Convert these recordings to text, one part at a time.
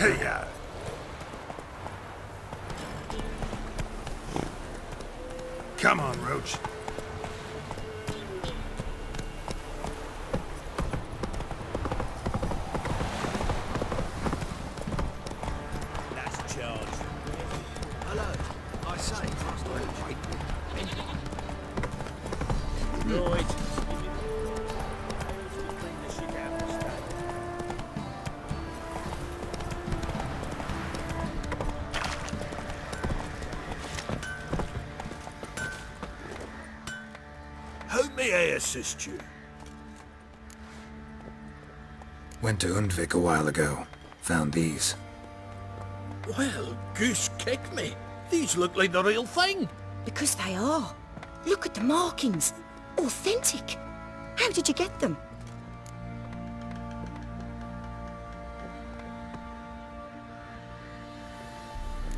Hideout. Come on, Roche. That's charge. Hello. I say, right. How may I assist you? Went to Undvik a while ago. Found these. Well, goose kick me. These look like the real thing. Because they are. Look at the markings. Authentic. How did you get them?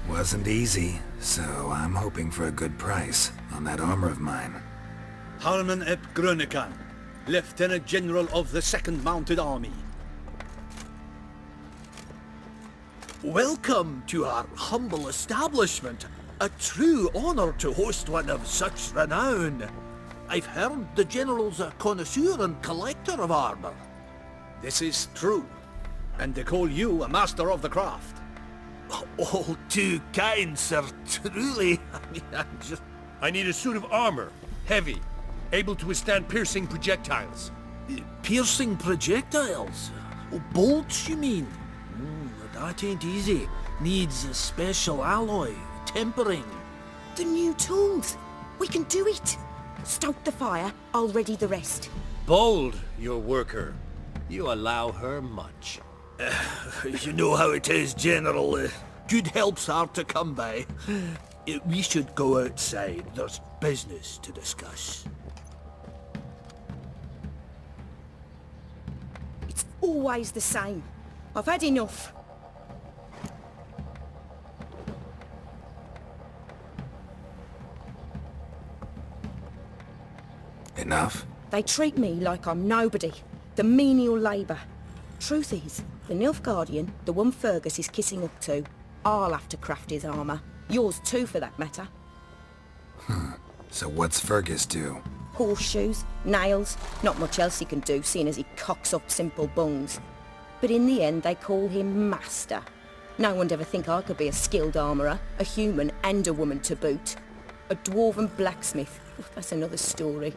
Wasn't easy, so I'm hoping for a good price on that armor of mine. Harman ep Grönekan, Lieutenant General of the 2nd Mounted Army. Welcome to our humble establishment. A true honor to host one of such renown. I've heard the General's a connoisseur and collector of armor. This is true, and they call you a master of the craft. All too kind, sir, truly. I need a suit of armor. Heavy. Able to withstand piercing projectiles. Piercing projectiles? Oh, bolts, you mean? That ain't easy. Needs a special alloy, tempering. The new tools. We can do it. Stoke the fire, I'll ready the rest. Bold, your worker. You allow her much. You know how it is, General. Good help's hard to come by. We should go outside. There's business to discuss. It's always the same. I've had enough. Enough? They treat me like I'm nobody. The menial labour. Truth is, the Nilfgaardian, the one Fergus is kissing up to, I'll have to craft his armour. Yours too, for that matter. So what's Fergus do? Horseshoes, nails, not much else he can do, seeing as he cocks up simple bungs. But in the end, they call him Master. No one'd ever think I could be a skilled armourer, a human and a woman to boot. A dwarven blacksmith, that's another story.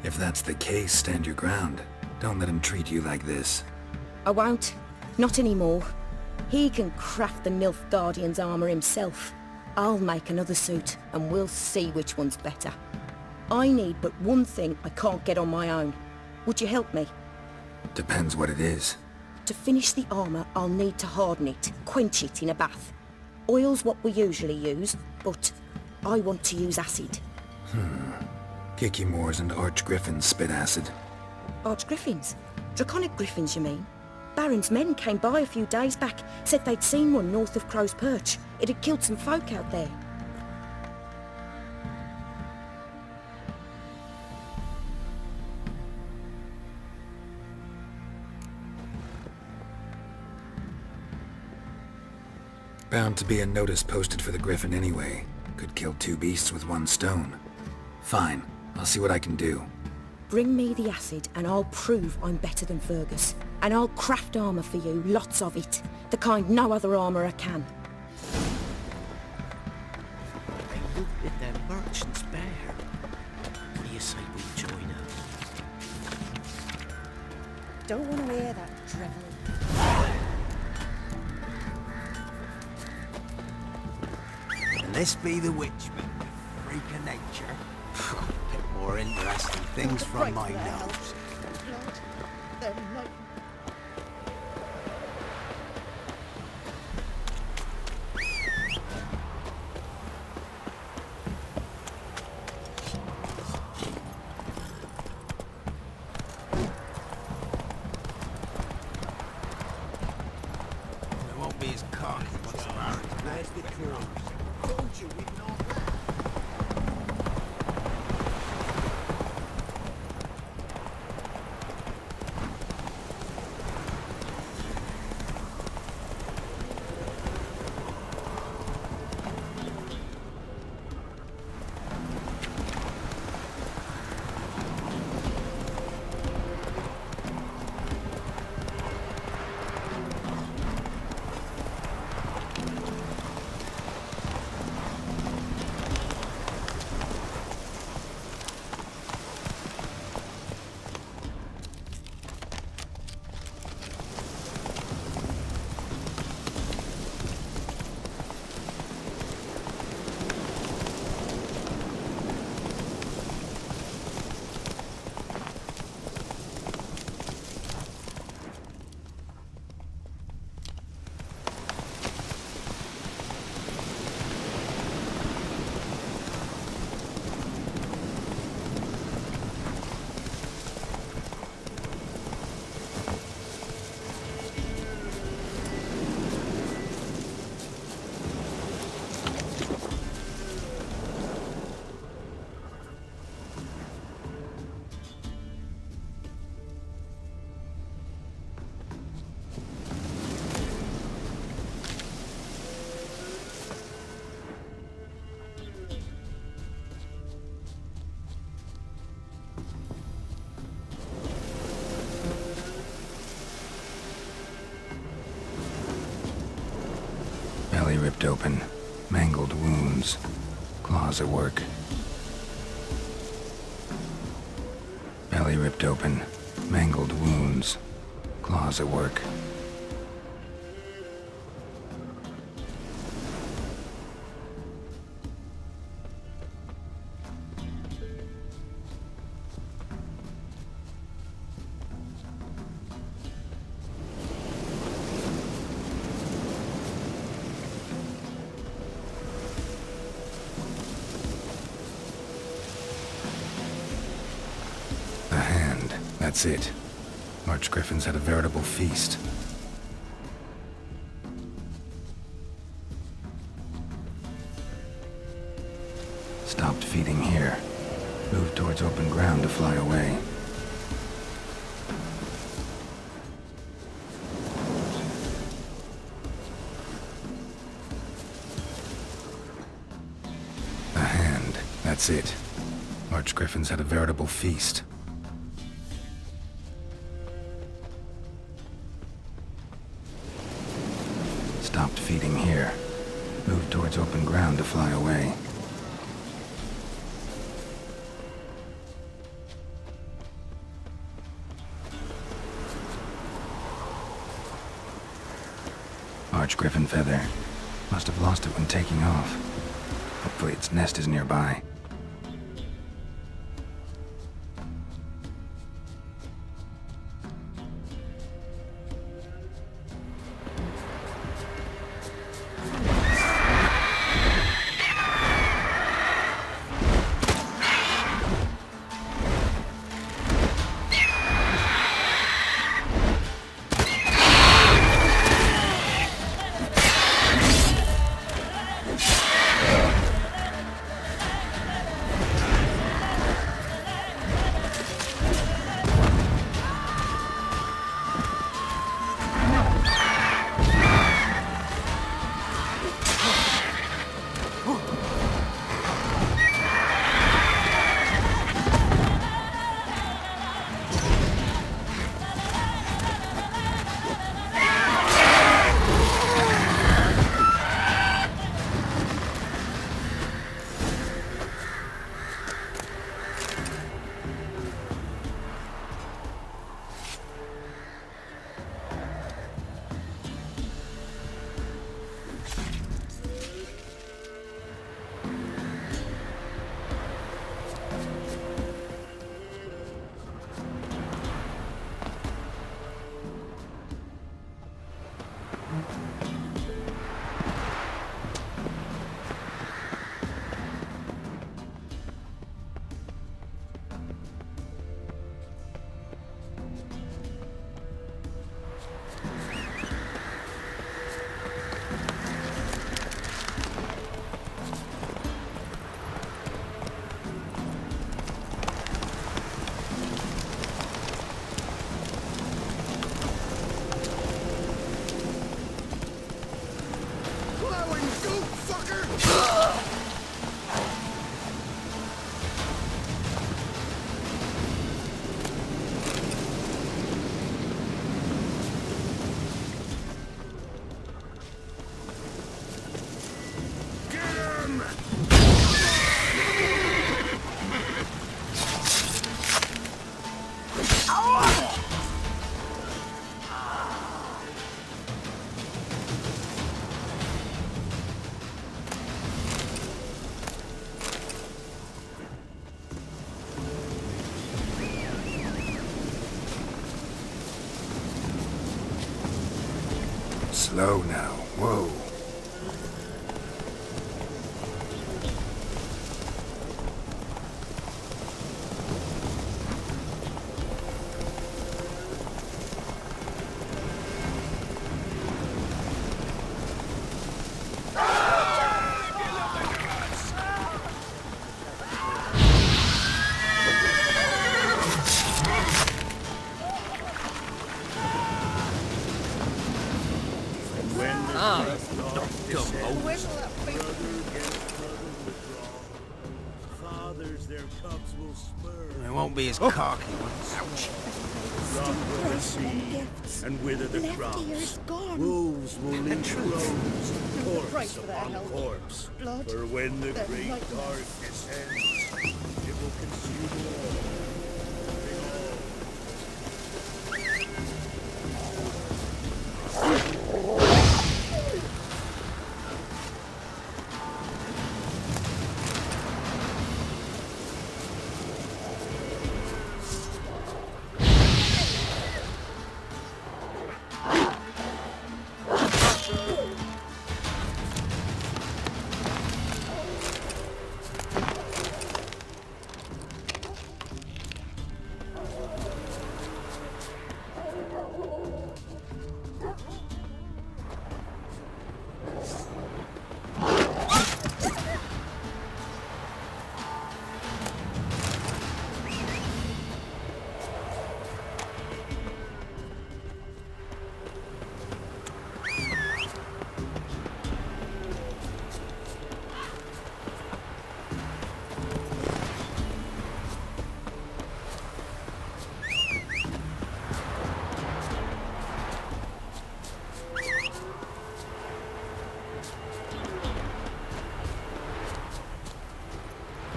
If that's the case, stand your ground. Don't let him treat you like this. I won't. Not anymore. He can craft the Nilfgaardian's armour himself. I'll make another suit, and we'll see which one's better. I need but one thing I can't get on my own. Would you help me? Depends what it is. To finish the armour, I'll need to harden it, quench it in a bath. Oil's what we usually use, but I want to use acid. Kicky Moors and archgriffins spit acid. Archgriffins? Draconic griffins, you mean? Baron's men came by a few days back, said they'd seen one north of Crow's Perch. It had killed some folk out there. Bound to be a notice posted for the Griffin anyway. Could kill two beasts with one stone. Fine, I'll see what I can do. Bring me the acid and I'll prove I'm better than Fergus. And I'll craft armour for you, lots of it. The kind no other armourer can. I look at them merchants bare. What do you say we join her? Don't want to hear that, drivel. And this be the witchman, freak of nature. Bit more interesting things from my nose. be as cocky once the Baron's back. Don't you ignore that? Belly ripped open, mangled wounds, claws at work. Belly ripped open, mangled wounds, claws at work. That's it. Archgriffins had a veritable feast. Stopped feeding here. Moved towards open ground to fly away. A hand. That's it. Archgriffins had a veritable feast. Stopped feeding here. Moved towards open ground to fly away. Archgriffin feather. Must have lost it when taking off. Hopefully its nest is nearby. Slow now. Whoa. It won't be as cocky once. Ouch. And wither the crops. Wolves will leave roads, corpse upon corpse. For when the great dark descends, it will consume all.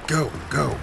Go, go.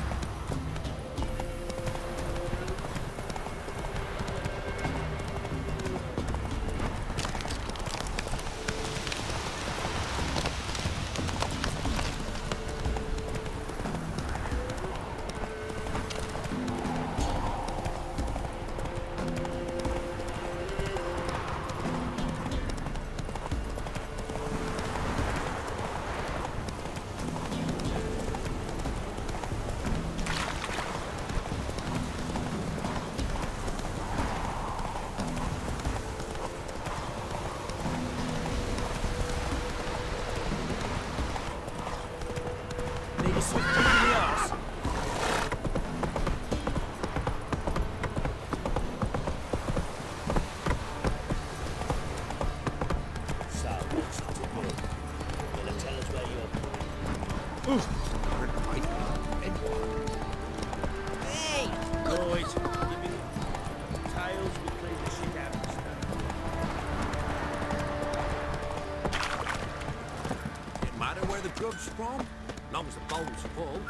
From? Long as the bowl's full.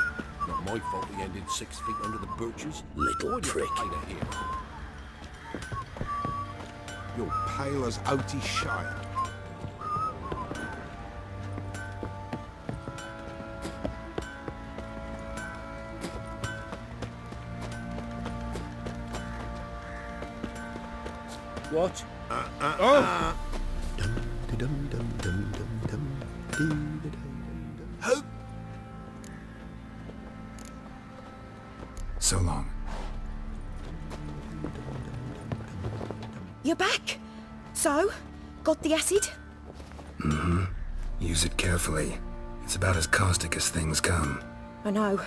Not my fault we ended 6 feet under the birches. Little prick. Here. You're pale as Otis Shire. What? Oh! How? So long. You're back. So, got the acid? Mm-hmm. Use it carefully. It's about as caustic as things come. I know.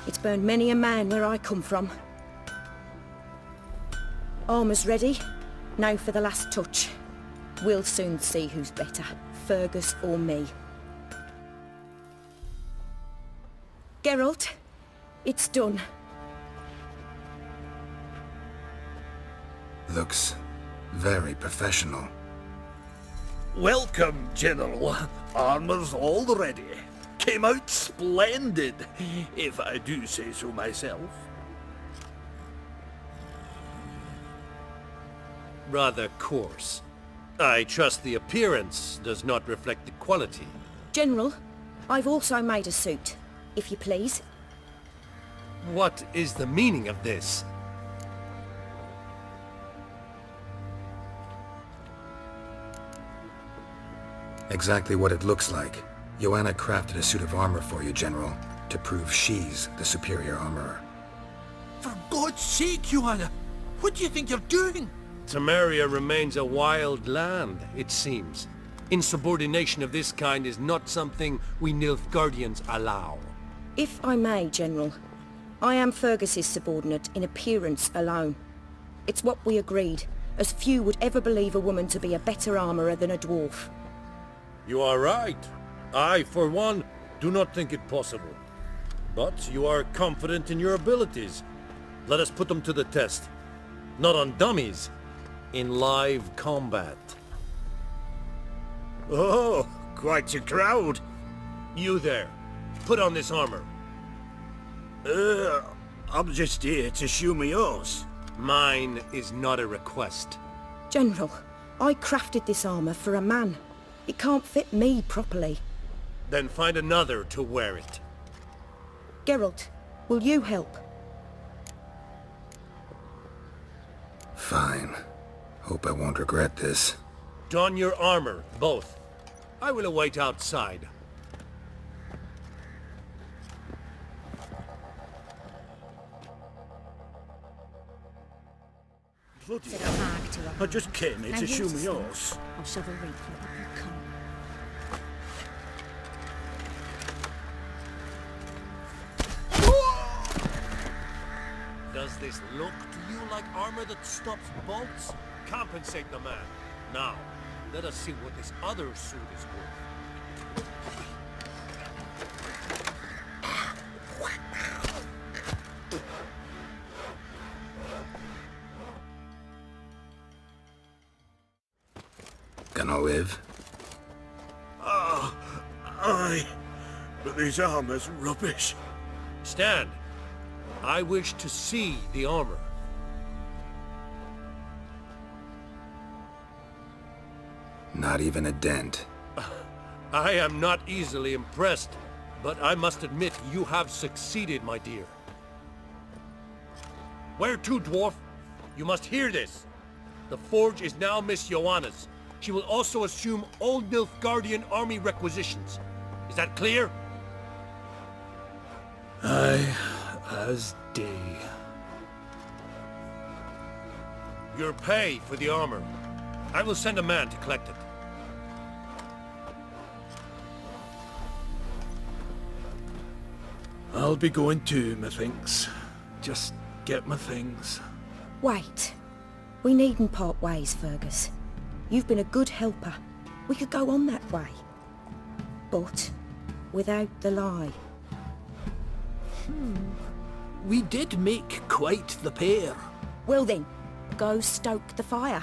It's burned many a man where I come from. Armour's ready. Now for the last touch. We'll soon see who's better, Fergus or me. Geralt, it's done. Looks very professional. Welcome, General. Armor's all ready. Came out splendid, if I do say so myself. Rather coarse. I trust the appearance does not reflect the quality. General, I've also made a suit, if you please. What is the meaning of this? Exactly what it looks like. Yoana crafted a suit of armor for you, General, to prove she's the superior armorer. For God's sake, Yoana! What do you think you're doing? Temeria remains a wild land, it seems. Insubordination of this kind is not something we Nilfgaardians allow. If I may, General, I am Fergus's subordinate in appearance alone. It's what we agreed, as few would ever believe a woman to be a better armorer than a dwarf. You are right. I, for one, do not think it possible. But you are confident in your abilities. Let us put them to the test. Not on dummies, in live combat. Oh, quite a crowd. You there, put on this armor. I'm just here to show me yours. Mine is not a request. General, I crafted this armor for a man. It can't fit me properly. Then find another to wear it. Geralt, will you help? Fine. Hope I won't regret this. Don your armor, both. I will await outside. Bloody Said a hell. hag to her. I just came here Now to here's show the me stuff. yours. I'll shove a reek for it up your cunt. Does this look to you like armor that stops bolts? Compensate the man. Now, let us see what this other suit is worth. Gonna live? Aye, but this armor's rubbish. Stand. I wish to see the armor. Not even a dent. I am not easily impressed, but I must admit you have succeeded, my dear. Where to, dwarf? You must hear this. The forge is now Miss Yoana's. She will also assume all Nilfgaardian army requisitions. Is that clear? Aye, as day. Your pay for the armor. I will send a man to collect it. I'll be going too, methinks. Just get my things. Wait. We needn't part ways, Fergus. You've been a good helper. We could go on that way. But without the lie. We did make quite the pair. Well then, go stoke the fire.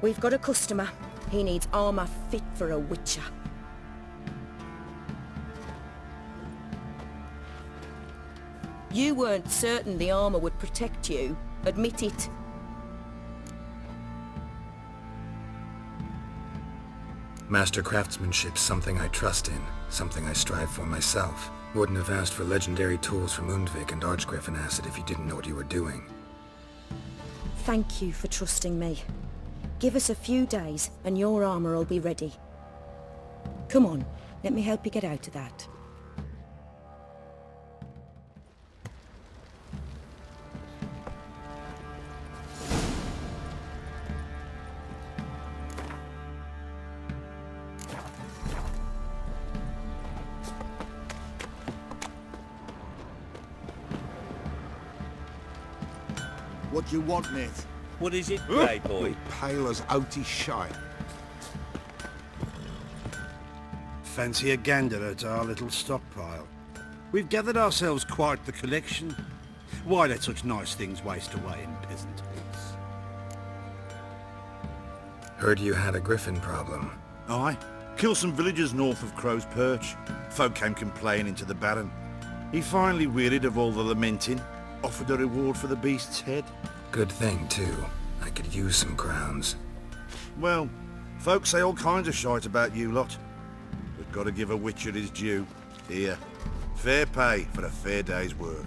We've got a customer. He needs armor fit for a witcher. You weren't certain the armor would protect you. Admit it. Master craftsmanship's something I trust in, something I strive for myself. Wouldn't have asked for legendary tools from Undvik and archgriffin acid if you didn't know what you were doing. Thank you for trusting me. Give us a few days and your armor will be ready. Come on, let me help you get out of that. What do you want, mate? What is it, grey boy? You pale as outy shite. Fancy a gander at our little stockpile. We've gathered ourselves quite the collection. Why let such nice things waste away in peasant haste? Heard you had a griffin problem. Aye. Killed some villagers north of Crow's Perch. Folk came complaining to the Baron. He finally wearied of all the lamenting, offered a reward for the beast's head. Good thing, too. I could use some crowns. Well, folks say all kinds of shite about you lot. But gotta give a witcher his due. Here, fair pay for a fair day's work.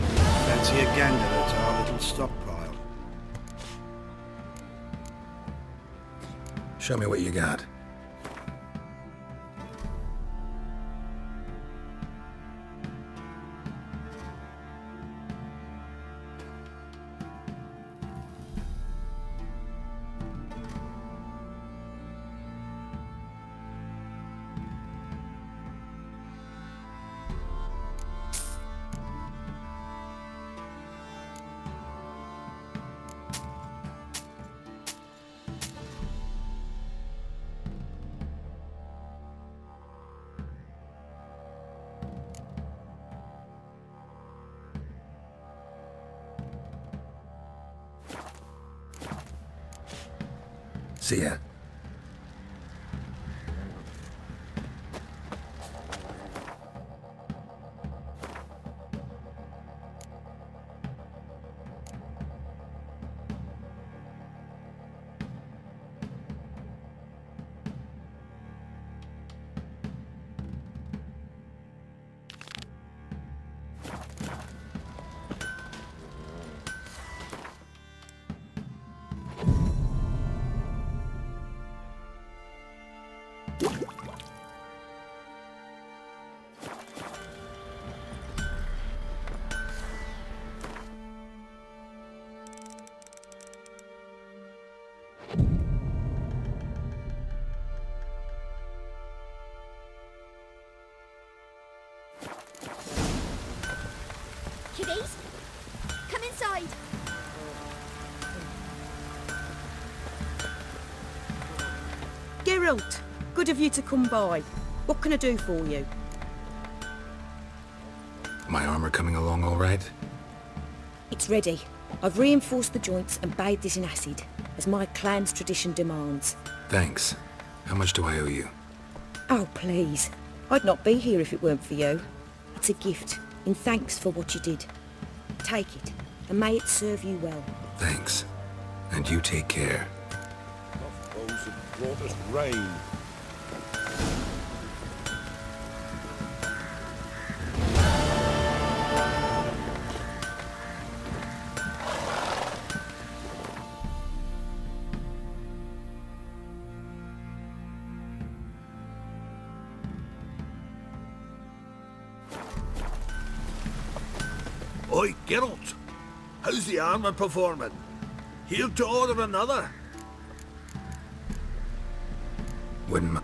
Fancy a gander at our little stockpile. Show me what you got. See ya. Kiddies, come inside. Geralt, good of you to come by. What can I do for you? My armor coming along all right? It's ready. I've reinforced the joints and bathed it in acid, as my clan's tradition demands. Thanks. How much do I owe you? Oh, please. I'd not be here if it weren't for you. It's a gift, in thanks for what you did. Take it, and may it serve you well. Thanks. And you take care. Those have brought us rain. Oi, Geralt! How's the armour performing? Here to order another? Wouldn't mi-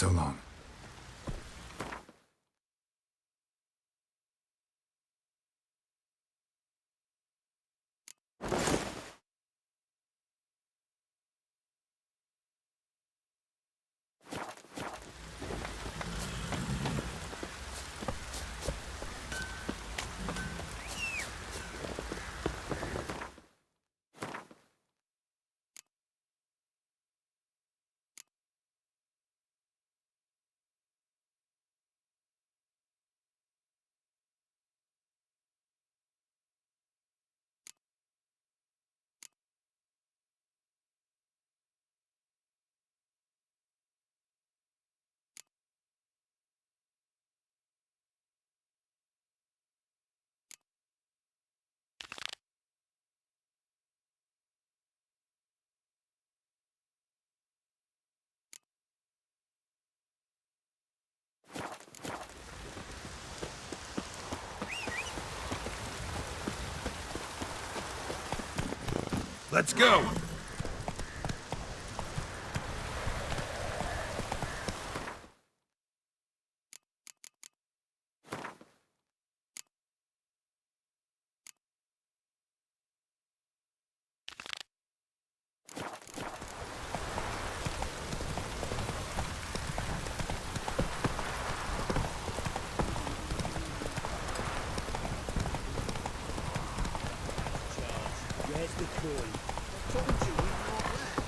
So long. Let's go! Where's the coin? I told you we were not left.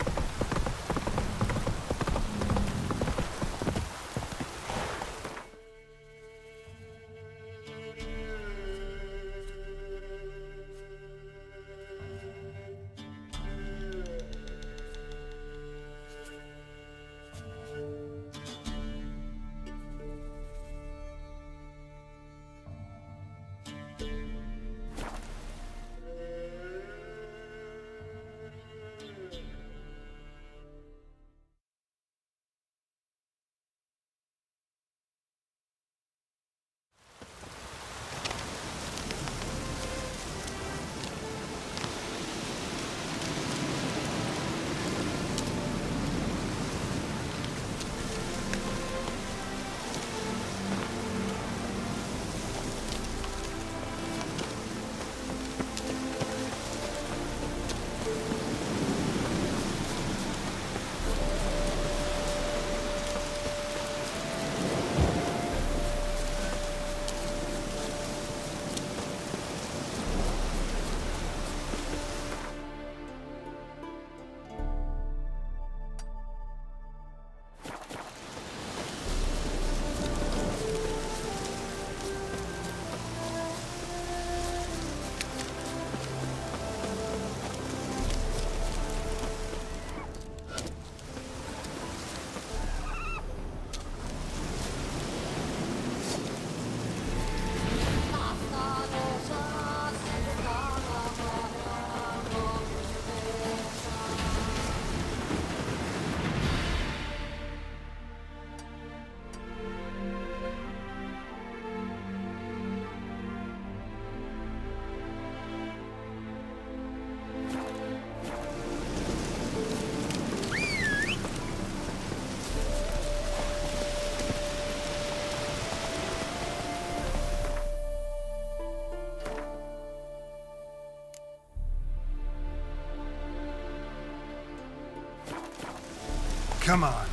Come on.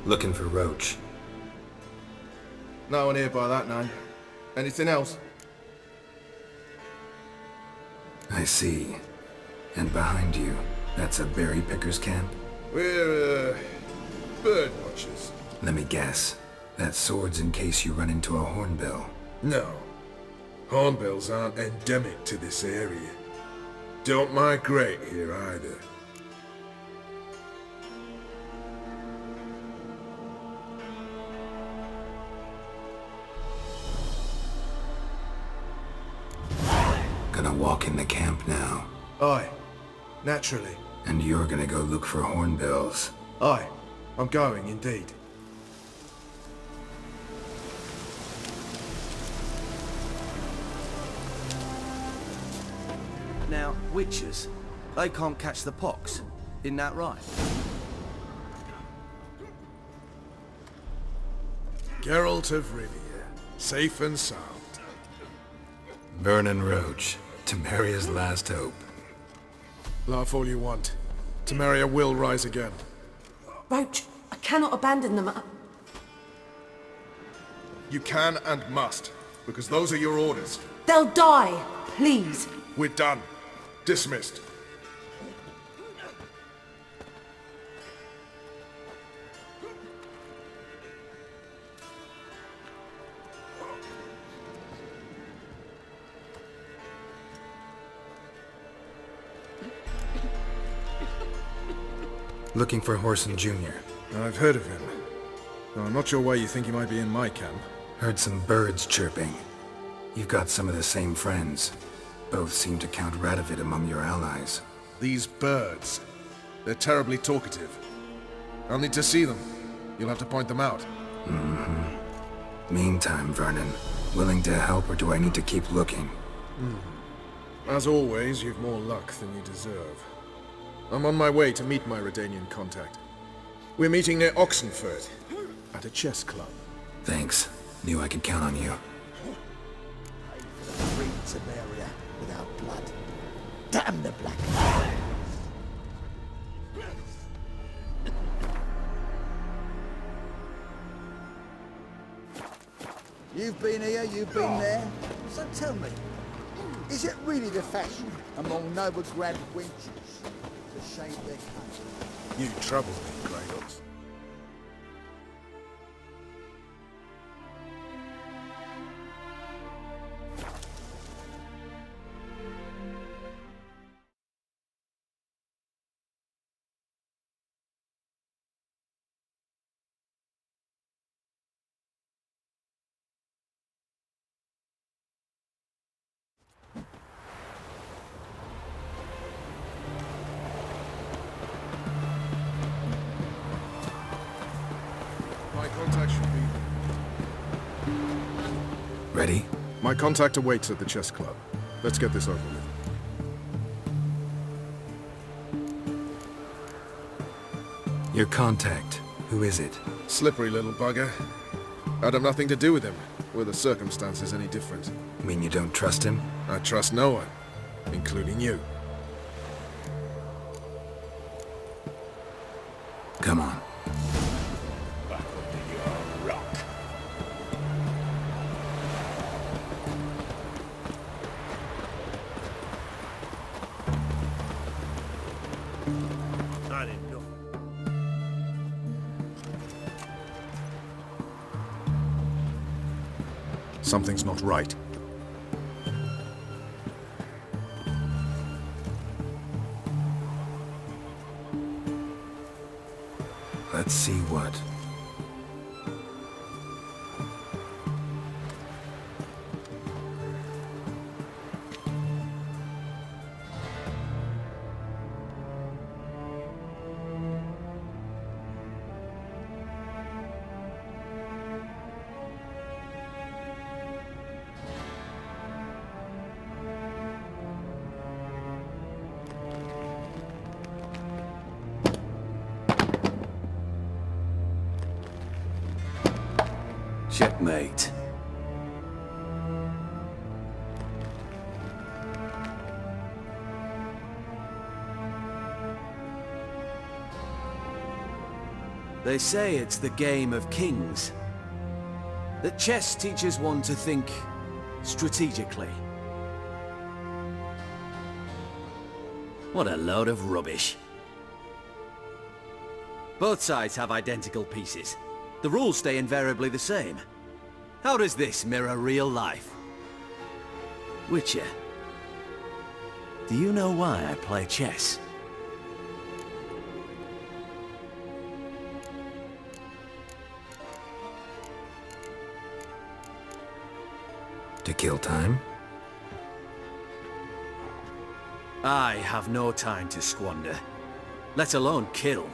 Looking for Roche. No one here by that name. Anything else? I see. And behind you, that's a berry picker's camp? We're, bird watchers. Let me guess. That sword's in case you run into a hornbill. No. Hornbills aren't endemic to this area. Don't migrate here either. Gonna walk in the camp now. Aye. Naturally. And you're gonna go look for hornbills. Aye. I'm going, indeed. Now, witches, they can't catch the pox. Isn't that right? Geralt of Rivia. Safe and sound. Venom Roche. Temeria's last hope. Laugh all you want. Temeria will rise again. Roche, I cannot abandon them. You can and must, because those are your orders. They'll die, please. We're done. Dismissed. Looking for Whoreson Junior. I've heard of him. Though I'm not sure why you think he might be in my camp. Heard some birds chirping. You've got some of the same friends. Both seem to count Radovid among your allies. These birds. They're terribly talkative. I'll need to see them. You'll have to point them out. Mm-hmm. Meantime, Vernon, willing to help or do I need to keep looking? As always, you've more luck than you deserve. I'm on my way to meet my Redanian contact. We're meeting near Oxenfurt, at a chess club. Thanks. Knew I could count on you. Free Temeria without blood. Damn the black. You've been here, you've been there. So tell me, is it really the fashion among noble grand wenches to shave their coats? You trouble me, Grados. My contact should be... Ready? My contact awaits at the chess club. Let's get this over with. Your contact. Who is it? Slippery little bugger. I'd have nothing to do with him, were the circumstances any different. Mean you don't trust him? I trust no one, including you. Come on. Something's not right. Let's see what. Checkmate. They say it's the game of kings. That chess teaches one to think strategically. What a load of rubbish. Both sides have identical pieces. The rules stay invariably the same. How does this mirror real life? Witcher, do you know why I play chess? To kill time? I have no time to squander, let alone kill.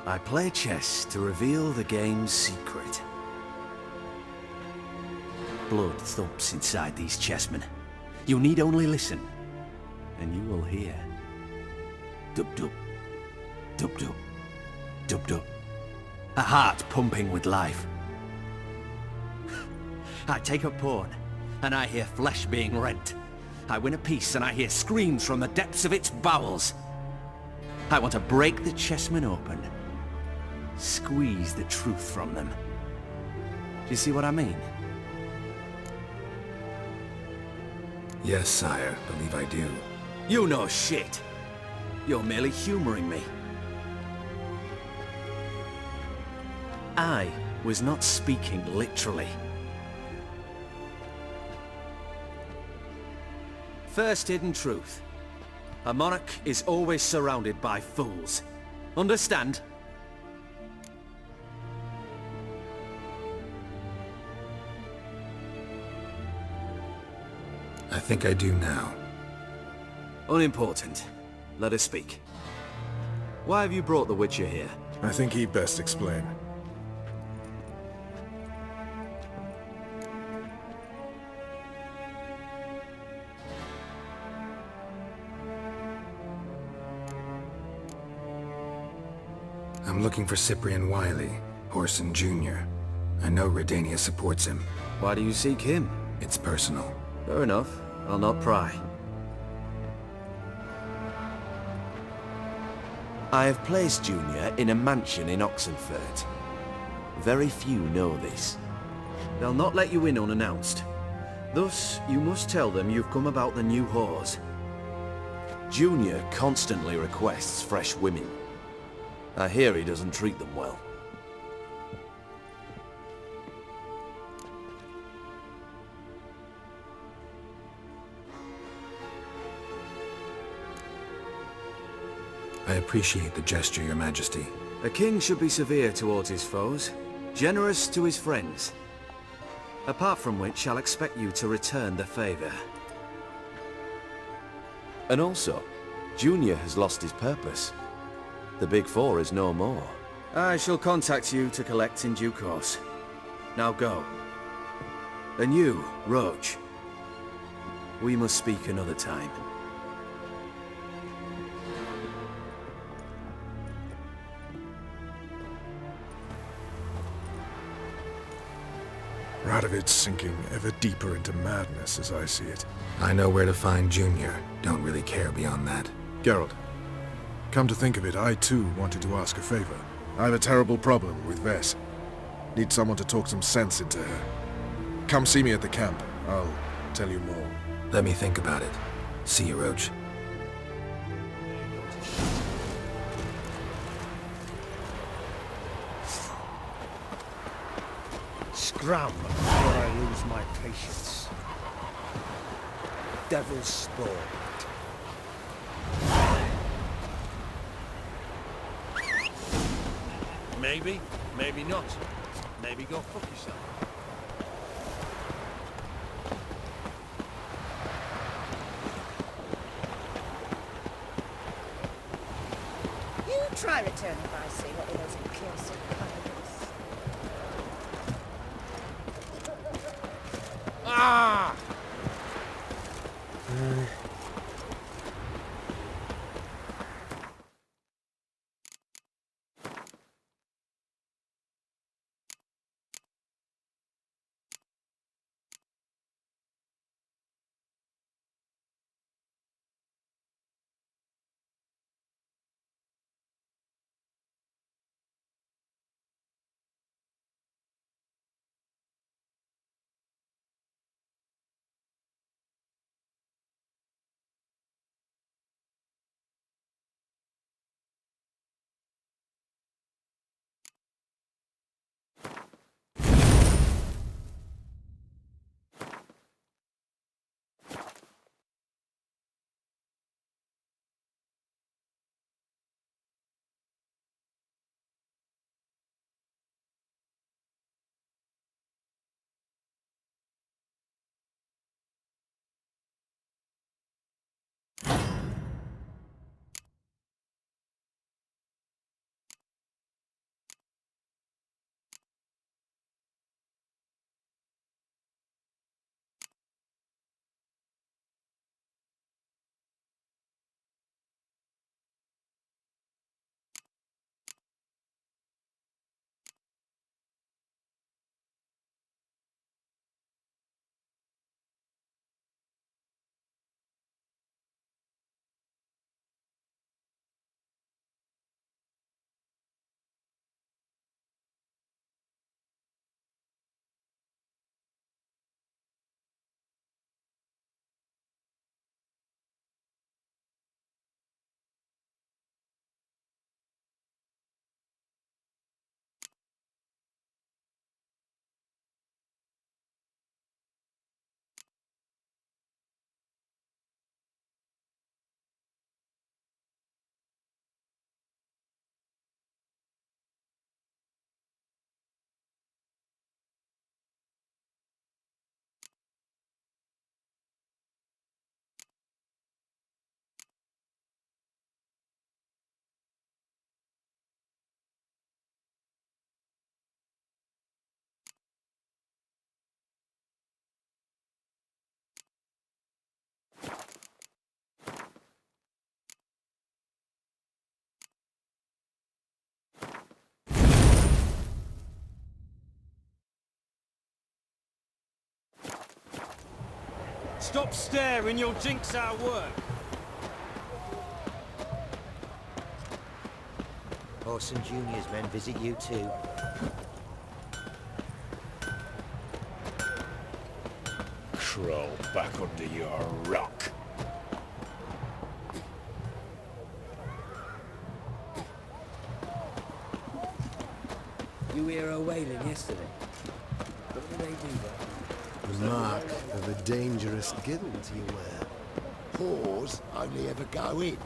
I play chess to reveal the game's secret. Blood thumps inside these chessmen. You need only listen, and you will hear. Dub-dub, dub-dub, dub-dub. A heart pumping with life. I take a pawn, and I hear flesh being rent. I win a piece, and I hear screams from the depths of its bowels. I want to break the chessmen open. Squeeze the truth from them. Do you see what I mean? Yes, sire. Believe I do. You know shit. You're merely humoring me. I was not speaking literally. First hidden truth. A monarch is always surrounded by fools. Understand? I think I do now. Unimportant. Let us speak. Why have you brought the Witcher here? I think he'd best explain. I'm looking for Cyprian Wiley, Whoreson Junior. I know Redania supports him. Why do you seek him? It's personal. Fair enough. I'll not pry. I have placed Junior in a mansion in Oxenfurt. Very few know this. They'll not let you in unannounced. Thus, you must tell them you've come about the new whores. Junior constantly requests fresh women. I hear he doesn't treat them well. I appreciate the gesture, Your Majesty. A king should be severe towards his foes, generous to his friends. Apart from which, I'll expect you to return the favor. And also, Junior has lost his purpose. The Big Four is no more. I shall contact you to collect in due course. Now go. And you, Roche. We must speak another time. Radovid's sinking ever deeper into madness as I see it. I know where to find Junior. Don't really care beyond that. Geralt, come to think of it, I too wanted to ask a favor. I have a terrible problem with Vess. Need someone to talk some sense into her. Come see me at the camp. I'll tell you more. Let me think about it. See you, Roche. Scram before I lose my patience. Devil's spawn. Maybe, maybe not. Maybe go fuck yourself. You try returning by sea, what with those cursed pirates. Ah! Stop staring, you'll jinx our work. Whoreson Junior's men visit you too. Crawl back under your rock. You hear her wailing yesterday? What do they do there? The mark of a dangerous guild, you were. Whores only ever go in.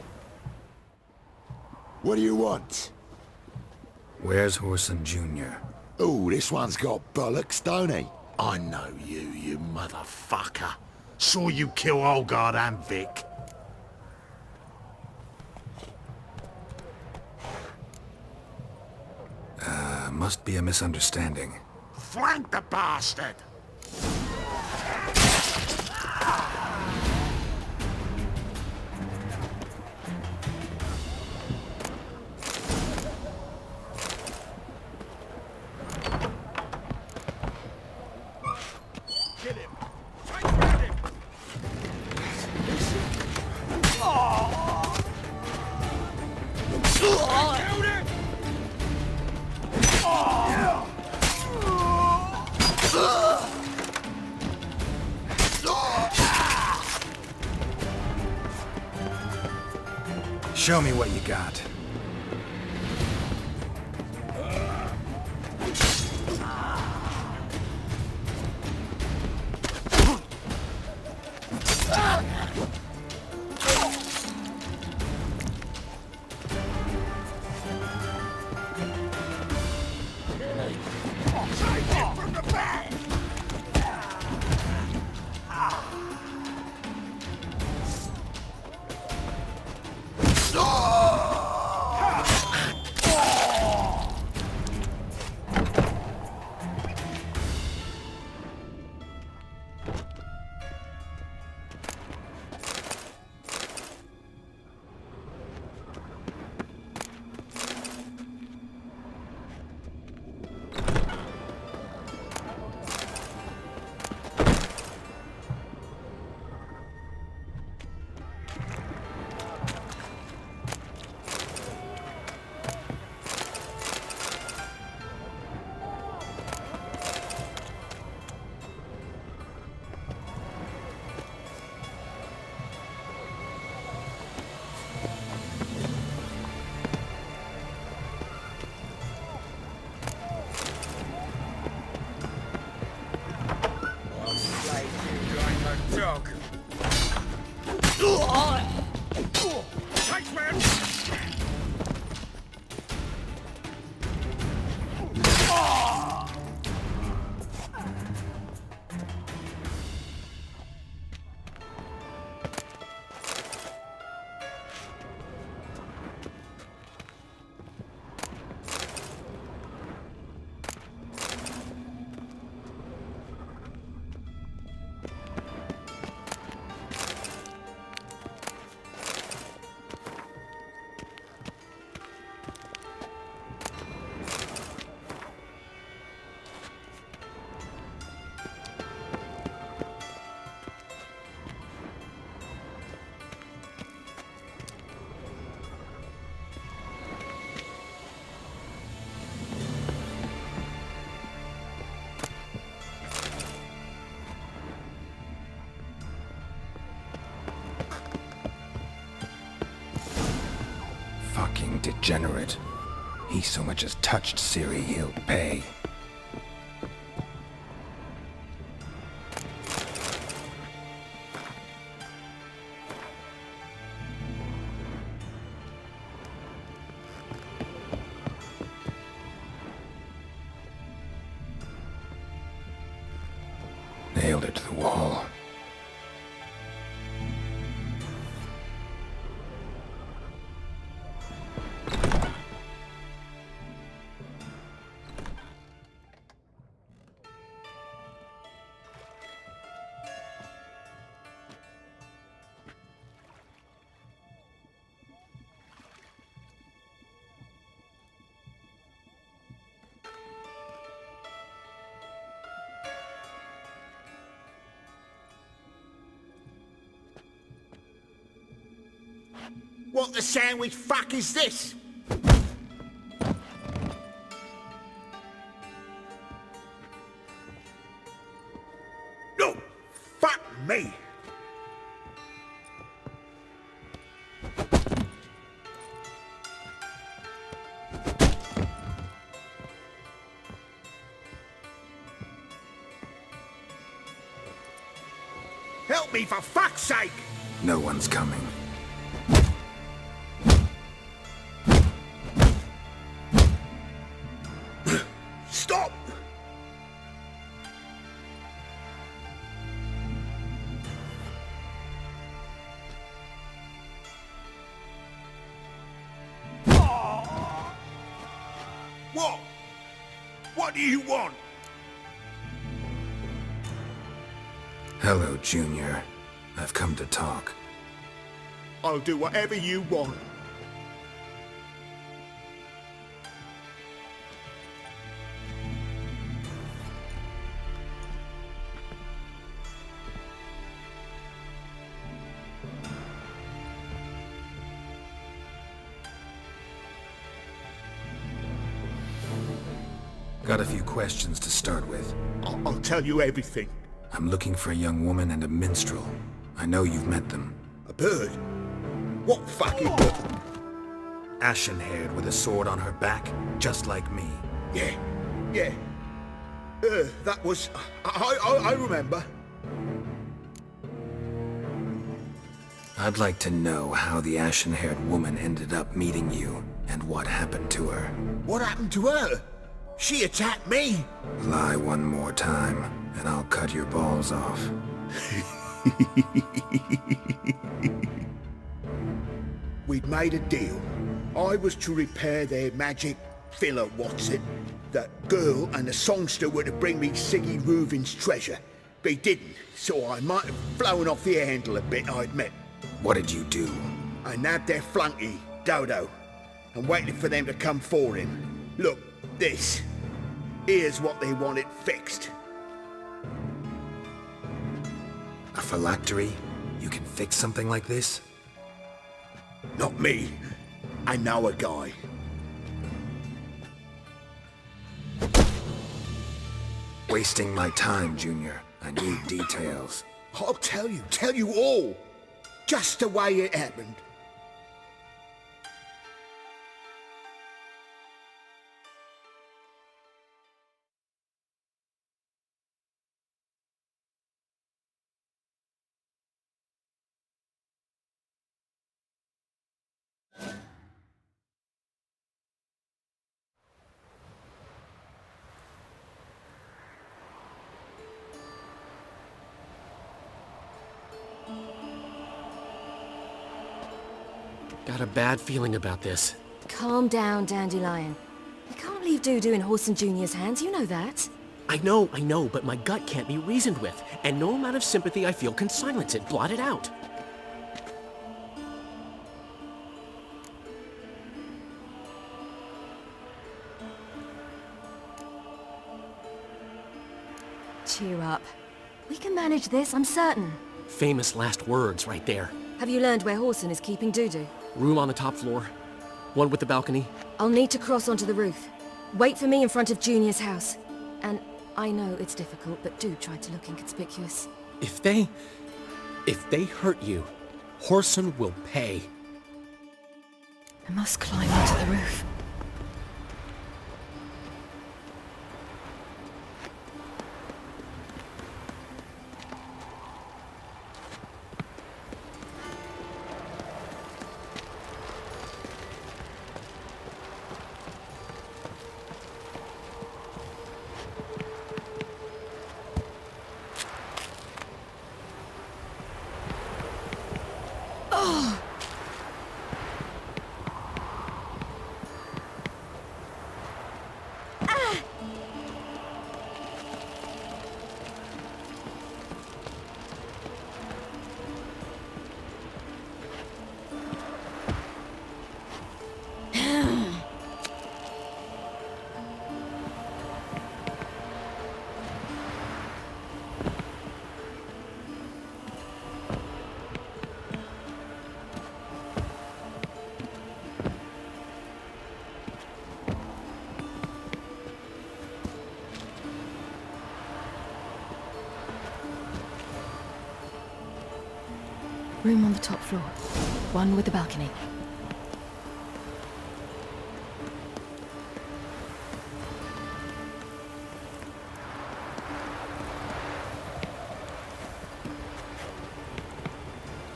What do you want? Where's Whoreson Junior? Oh, this one's got bollocks, don't he? I know you, you motherfucker. Saw you kill Olgard and Vic. Must be a misunderstanding. Flank the bastard! Kill him! Fight around him! Killed him! Show me what you got. Fucking degenerate. He so much as touched Ciri, he'll pay. Nailed it to the wall. What the sandwich fuck is this? No! Fuck me! Help me, for fuck's sake! No one's coming. Stop! What? What do you want? Hello, Junior. I've come to talk. I'll do whatever you want. Got a few questions to start with. I'll tell you everything. I'm looking for a young woman and a minstrel. I know you've met them. A bird? What fucking bird? Ashen-haired with a sword on her back, just like me. Yeah. That was... I remember. I'd like to know how the ashen-haired woman ended up meeting you, and what happened to her. What happened to her? She attacked me! Lie one more time, and I'll cut your balls off. We'd made a deal. I was to repair their magic filler, what's it? That girl and the songster were to bring me Siggy Reuven's treasure. They didn't, so I might have flown off the handle a bit, I admit. What did you do? I nabbed their flunky, Dodo, and waited for them to come for him. Look, this. Here's what they wanted fixed. A phylactery? You can fix something like this? Not me. I know a guy. Wasting my time, Junior. I need details. I'll tell you all. Just the way it happened. Got a bad feeling about this. Calm down, Dandelion. You can't leave Dudu in Whoreson Junior's hands, you know that. I know, but my gut can't be reasoned with, and no amount of sympathy I feel can silence it, blot it out. Cheer up. We can manage this, I'm certain. Famous last words right there. Have you learned where Whoreson is keeping Dudu? Room on the top floor. One with the balcony. I'll need to cross onto the roof. Wait for me in front of Junior's house. And I know it's difficult, but do try to look inconspicuous. If they hurt you, Whoreson will pay. I must climb onto the roof. room on the top floor. One with a balcony.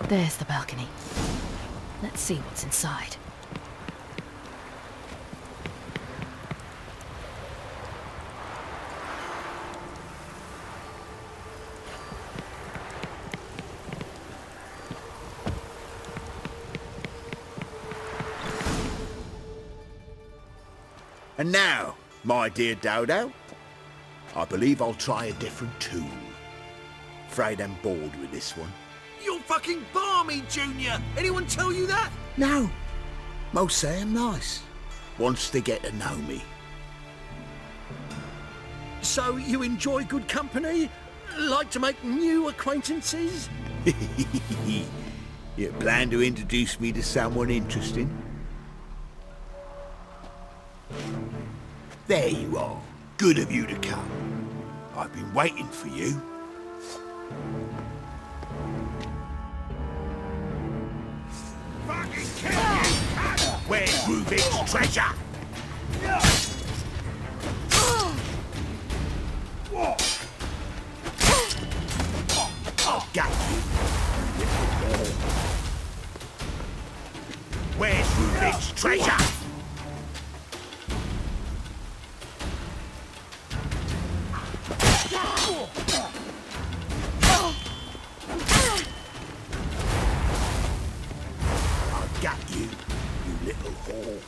There's the balcony. Let's see what's inside. And now, my dear Dodo, I believe I'll try a different tune. Afraid I'm bored with this one. You're fucking balmy, Junior! Anyone tell you that? No. Most say I'm nice. Wants to get to know me. So you enjoy good company? Like to make new acquaintances? You plan to introduce me to someone interesting? There you are. Good of you to come. I've been waiting for you. Fucking kill you! Where's Rubik's treasure? I've got you. Where's Rubik's treasure? I've got you, you little whore.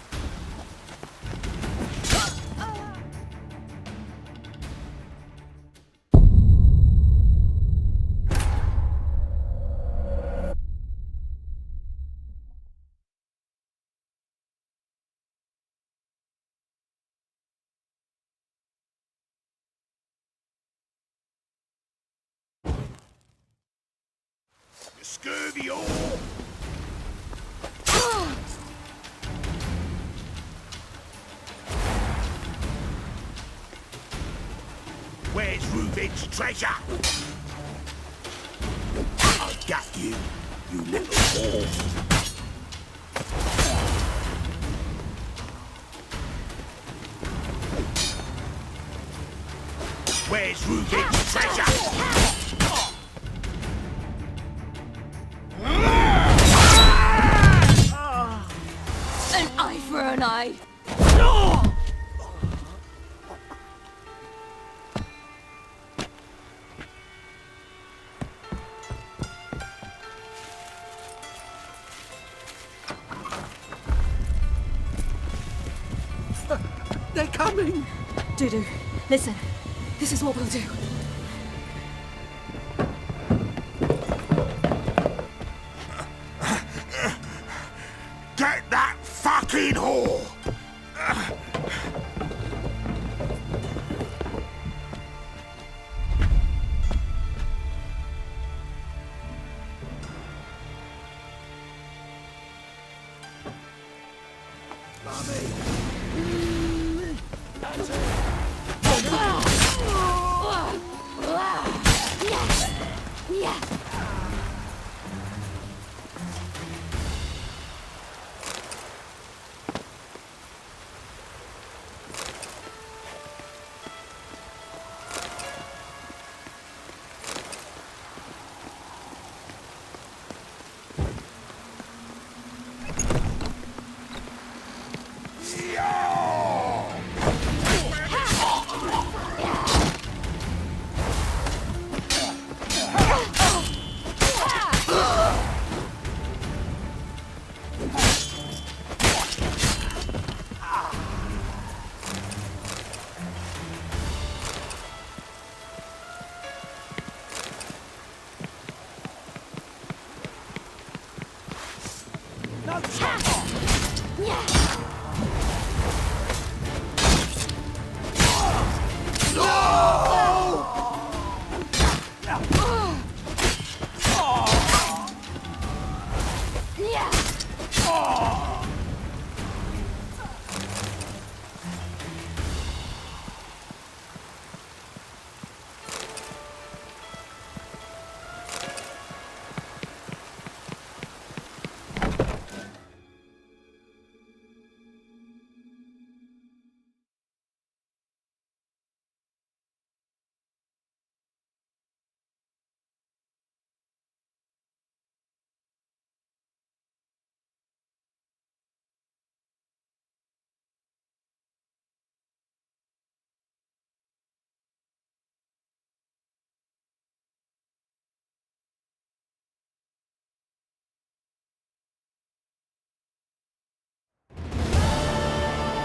Scurvy whore! Where's Rubik's treasure? I've got you, you little whore. Where's Rubik's treasure? An eye for an eye. They're coming! Dudu, listen. This is what we'll do. Get that fucking whore!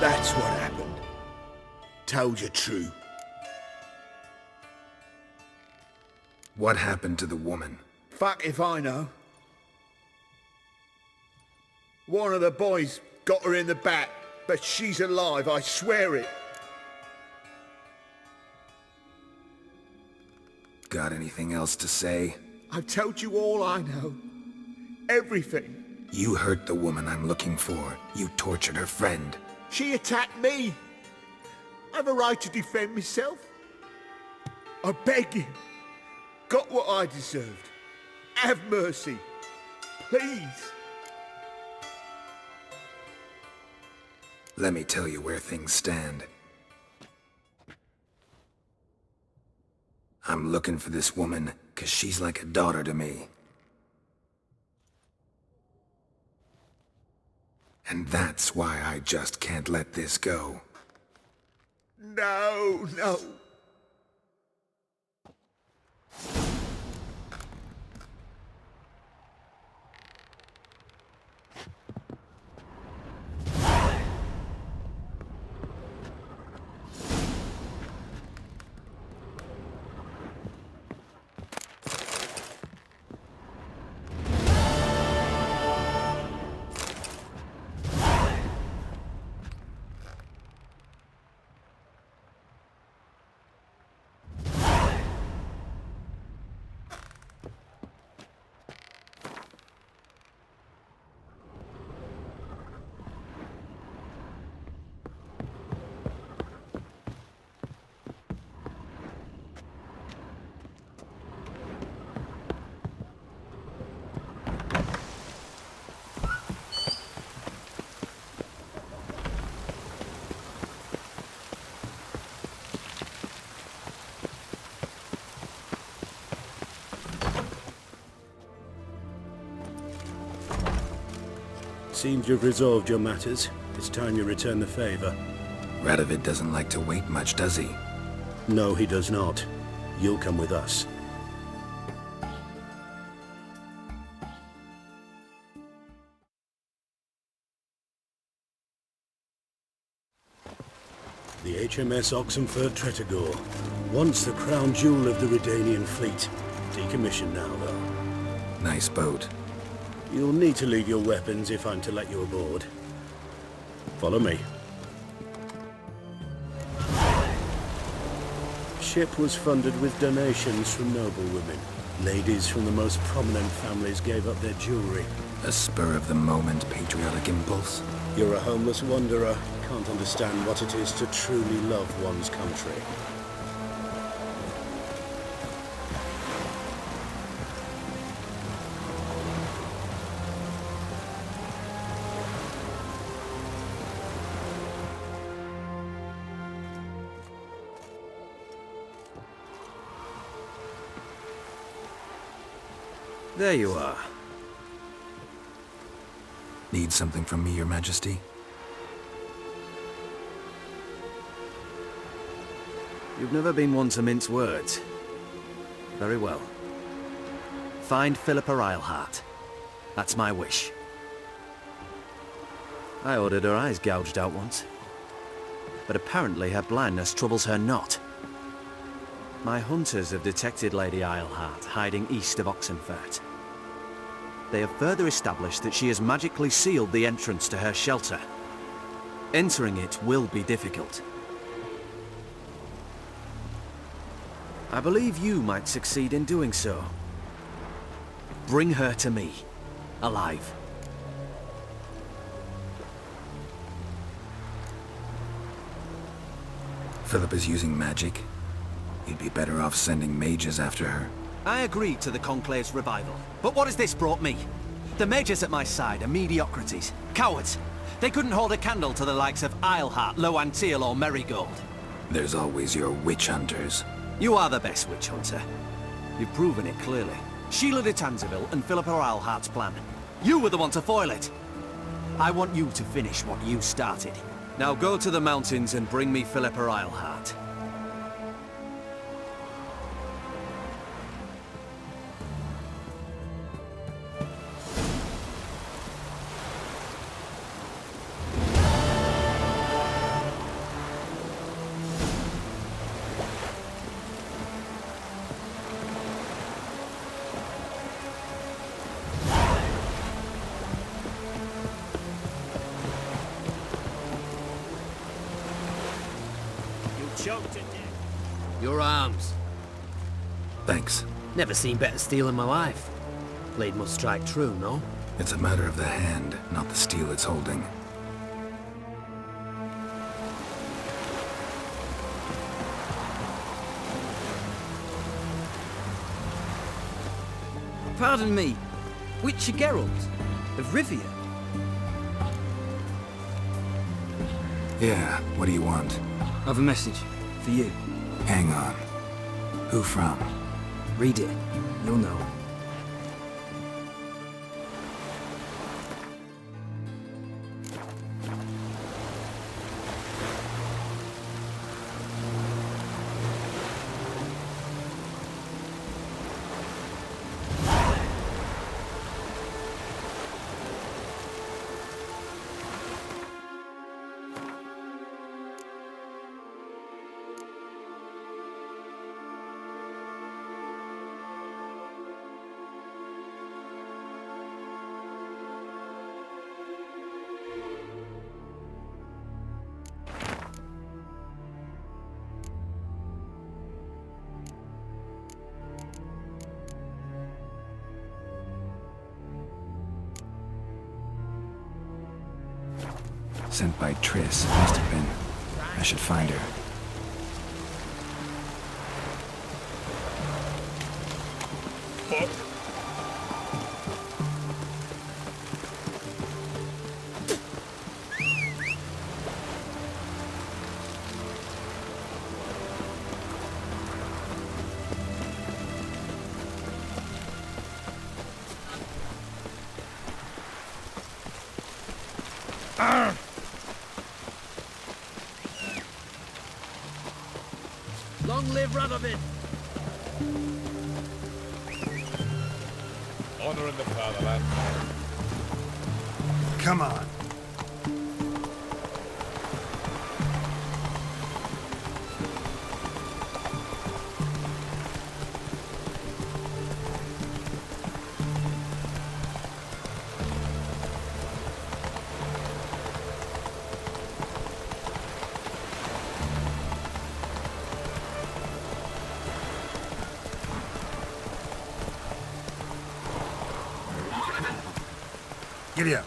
That's what happened. Told you true. What happened to the woman? Fuck if I know. One of the boys got her in the back, but she's alive, I swear it. Got anything else to say? I've told you all I know. Everything. You hurt the woman I'm looking for. You tortured her friend. She attacked me. I've a right to defend myself. I beg you. Got what I deserved. Have mercy. Please. Let me tell you where things stand. I'm looking for this woman, 'cause she's like a daughter to me. And that's why I just can't let this go. No, no. Seems you've resolved your matters. It's time you return the favor. Radovid doesn't like to wait much, does he? No, he does not. You'll come with us. The HMS Oxenfurt Tretogor, once the crown jewel of the Redanian fleet. Decommissioned now, though. Nice boat. You'll need to leave your weapons if I'm to let you aboard. Follow me. Ship was funded with donations from noblewomen. Ladies from the most prominent families gave up their jewelry. A spur-of-the-moment patriotic impulse? You're a homeless wanderer. Can't understand what it is to truly love one's country. There you are. Need something from me, Your Majesty? You've never been one to mince words. Very well. Find Philippa Eilhart. That's my wish. I ordered her eyes gouged out once. But apparently her blindness troubles her not. My hunters have detected Lady Eilhart hiding east of Oxenfurt. They have further established that she has magically sealed the entrance to her shelter. Entering it will be difficult. I believe you might succeed in doing so. Bring her to me, alive. Philippa's using magic. You'd be better off sending mages after her. I agreed to the Conclave's revival, but what has this brought me? The mages at my side are mediocrities, cowards. They couldn't hold a candle to the likes of Eilhart, Loantil or Merigold. There's always your witch hunters. You are the best witch hunter. You've proven it clearly. Sheila de Tanzeville and Philippa Eilhart's plan. You were the one to foil it. I want you to finish what you started. Now go to the mountains and bring me Philippa Eilhart. choked to death. Your arms. Thanks. Never seen better steel in my life. Blade must strike true, no? It's a matter of the hand, not the steel it's holding. Pardon me, which are Geralt? Of Rivia? Yeah, what do you want? I've a message. For you. Hang on. Who from? Read it. You'll know. Sent by Triss, must have been. I should find her. Long live Radovid! Honor in the fatherland. Come on. Giddy up.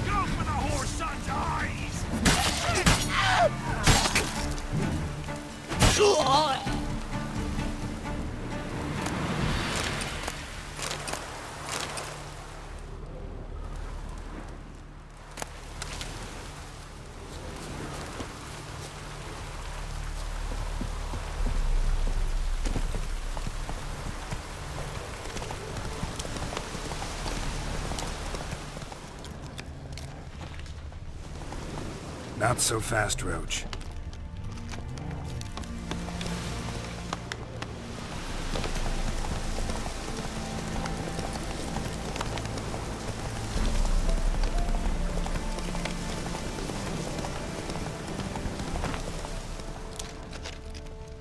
Go for the Whoreson's eyes! Not so fast, Roche.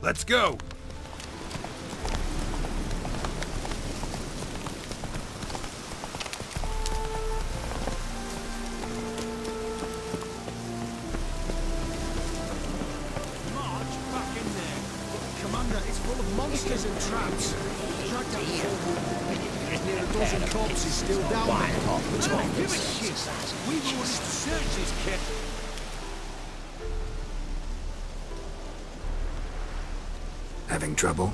Let's go. Monsters and traps. Tracked out near a dozen corpses still down there. Give a shit! We've ordered to search this kit. Having trouble?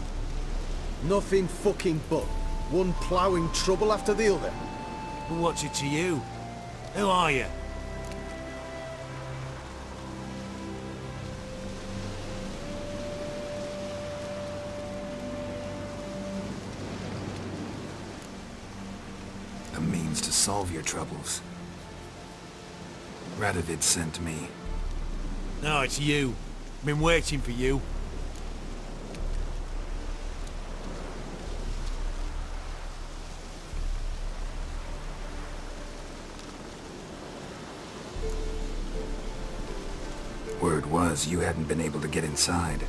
Nothing fucking but. One ploughing trouble after the other. What's it to you? Who are you? A means to solve your troubles. Radovid sent me. No, it's you. Been waiting for you. Word was you hadn't been able to get inside.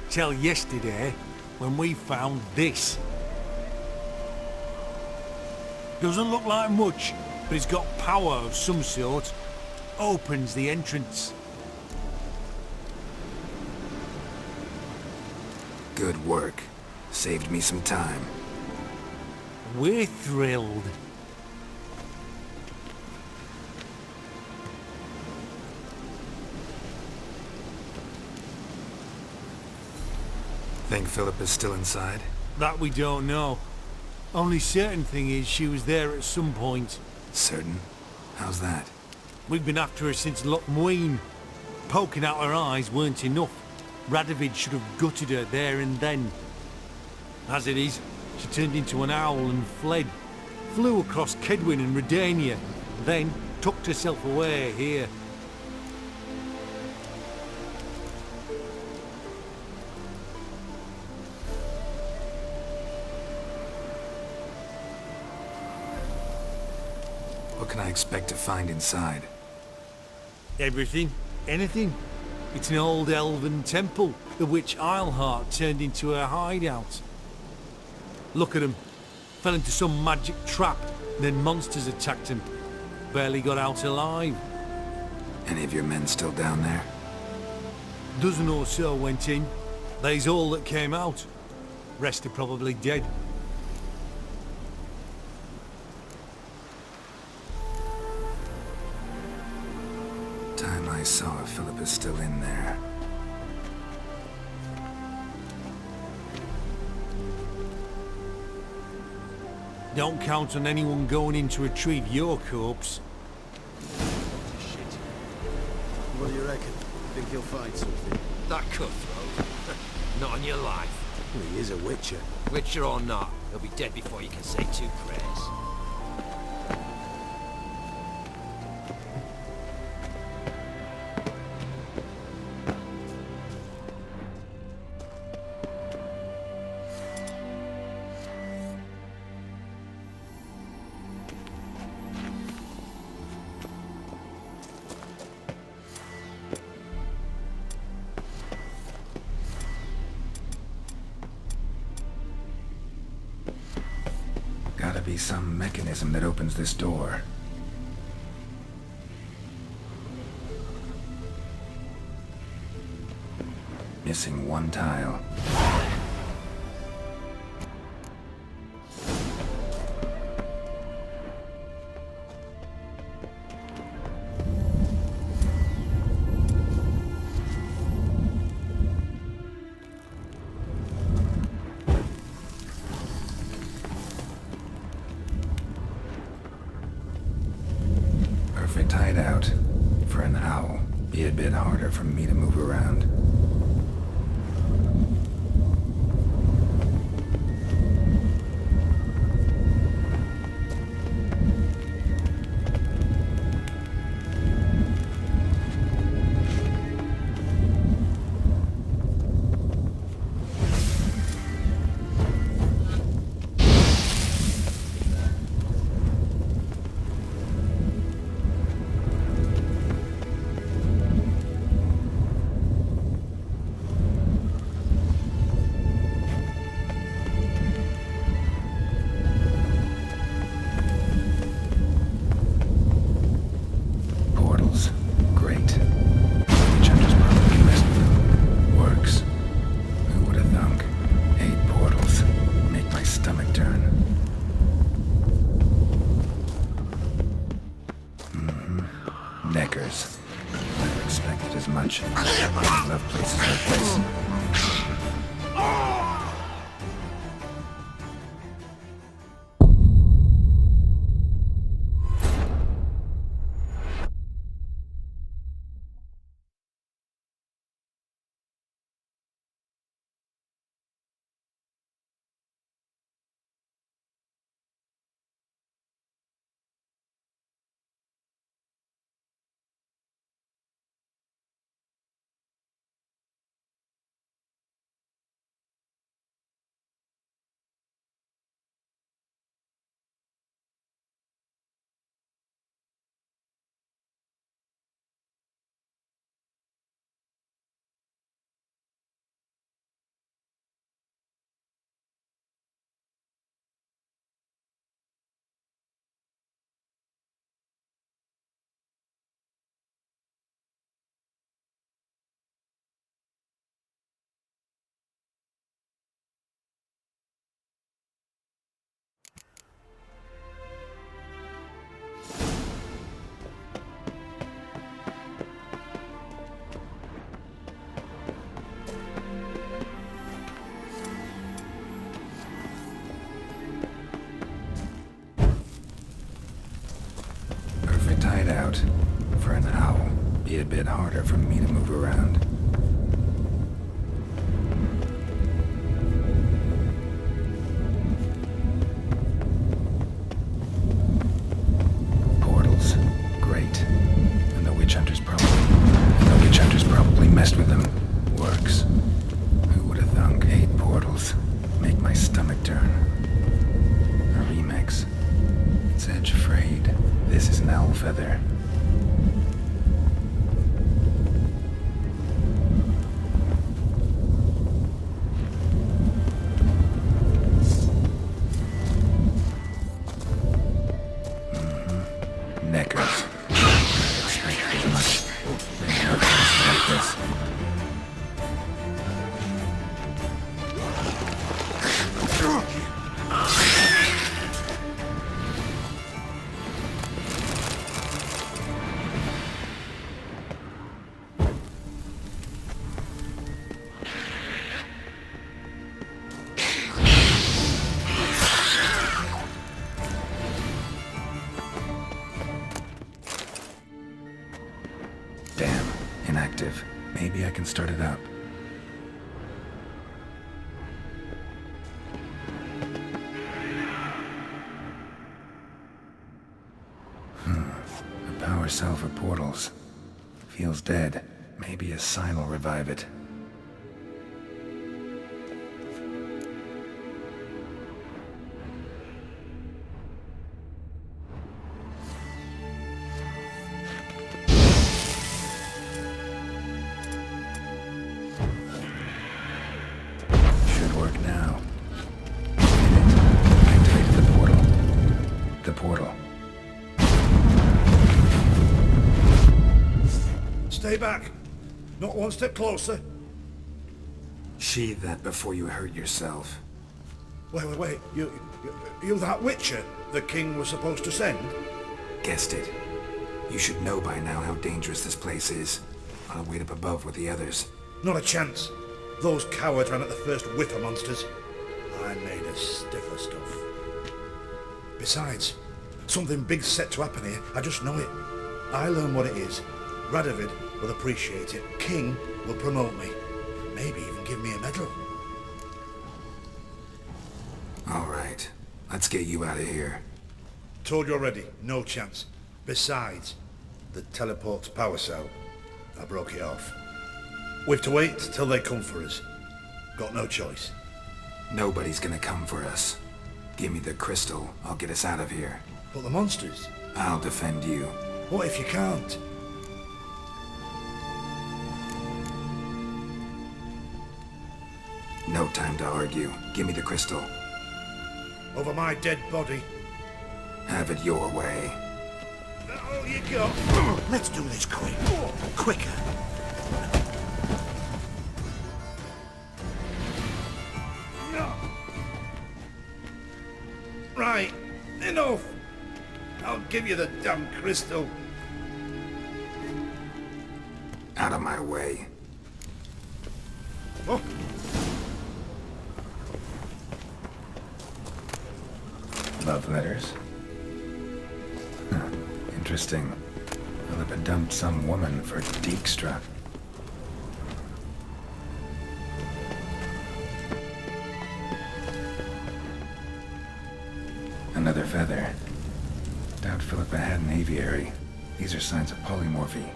Till yesterday, when we found this. Doesn't look like much, but it's got power of some sort. Opens the entrance. Good work. Saved me some time. We're thrilled. Think Philippa's still inside? That we don't know. Only certain thing is she was there at some point. Certain? How's that? We've been after her since Lochmuin. Poking out her eyes weren't enough. Radovid should have gutted her there and then. As it is, she turned into an owl and fled. Flew across Kedwin and Redania, then tucked herself away here. What can I expect to find inside? Everything, anything. It's an old elven temple, the witch Eilhart turned into a hideout. Look at him. Fell into some magic trap, then monsters attacked him. Barely got out alive. Any of your men still down there? Dozen or so went in. They's all that came out. Rest are probably dead. Time I saw if Philippa's still in there. Don't count on anyone going in to retrieve your corpse. Shit. What do you reckon? Think he'll find something? That cutthroat. Not on your life. Well, he is a witcher. Witcher or not, he'll be dead before you can say two prayers. Gotta be some mechanism that opens this door. Missing one tile. Perfect hideout for an owl. Be a bit harder for me to move around. Never expected as much. I love places like this. Be a bit harder for me to move around. Portals. Great. And the witch hunters probably messed with them. Works. Who would have thunk 8 portals? Make my stomach turn. A remix. It's edge frayed. This is an owl feather. Neckers. Expect as much. They hurt just like this. Damn, inactive. Maybe I can start it up. A power cell for portals. Feels dead. Maybe a sign will revive it. Should work now. Activated the portal. The portal. Stay back. Not one step closer. Sheathe that before you hurt yourself. Wait. You that witcher the king was supposed to send? Guessed it. You should know by now how dangerous this place is. I'll wait up above with the others. Not a chance. Those cowards ran at the first whiff of monsters. I made a stiff of stuff. Besides, something big's set to happen here. I just know it. I learn what it is. Radovid will appreciate it. King will promote me. Maybe even give me a medal. All right. Let's get you out of here. Told you already. No chance. Besides, the teleport's power cell. I broke it off. We have to wait till they come for us. Got no choice. Nobody's gonna come for us. Give me the crystal. I'll get us out of here. But the monsters? I'll defend you. What if you can't? No time to argue. Give me the crystal. Over my dead body. Have it your way. All you got. Let's do this quick. Quicker. No. Right. Enough. I'll give you the damn crystal. Out of my way. Oh. Love letters? Huh. Interesting. Philippa dumped some woman for Dijkstra. Another feather. Doubt Philippa had an aviary. These are signs of polymorphy.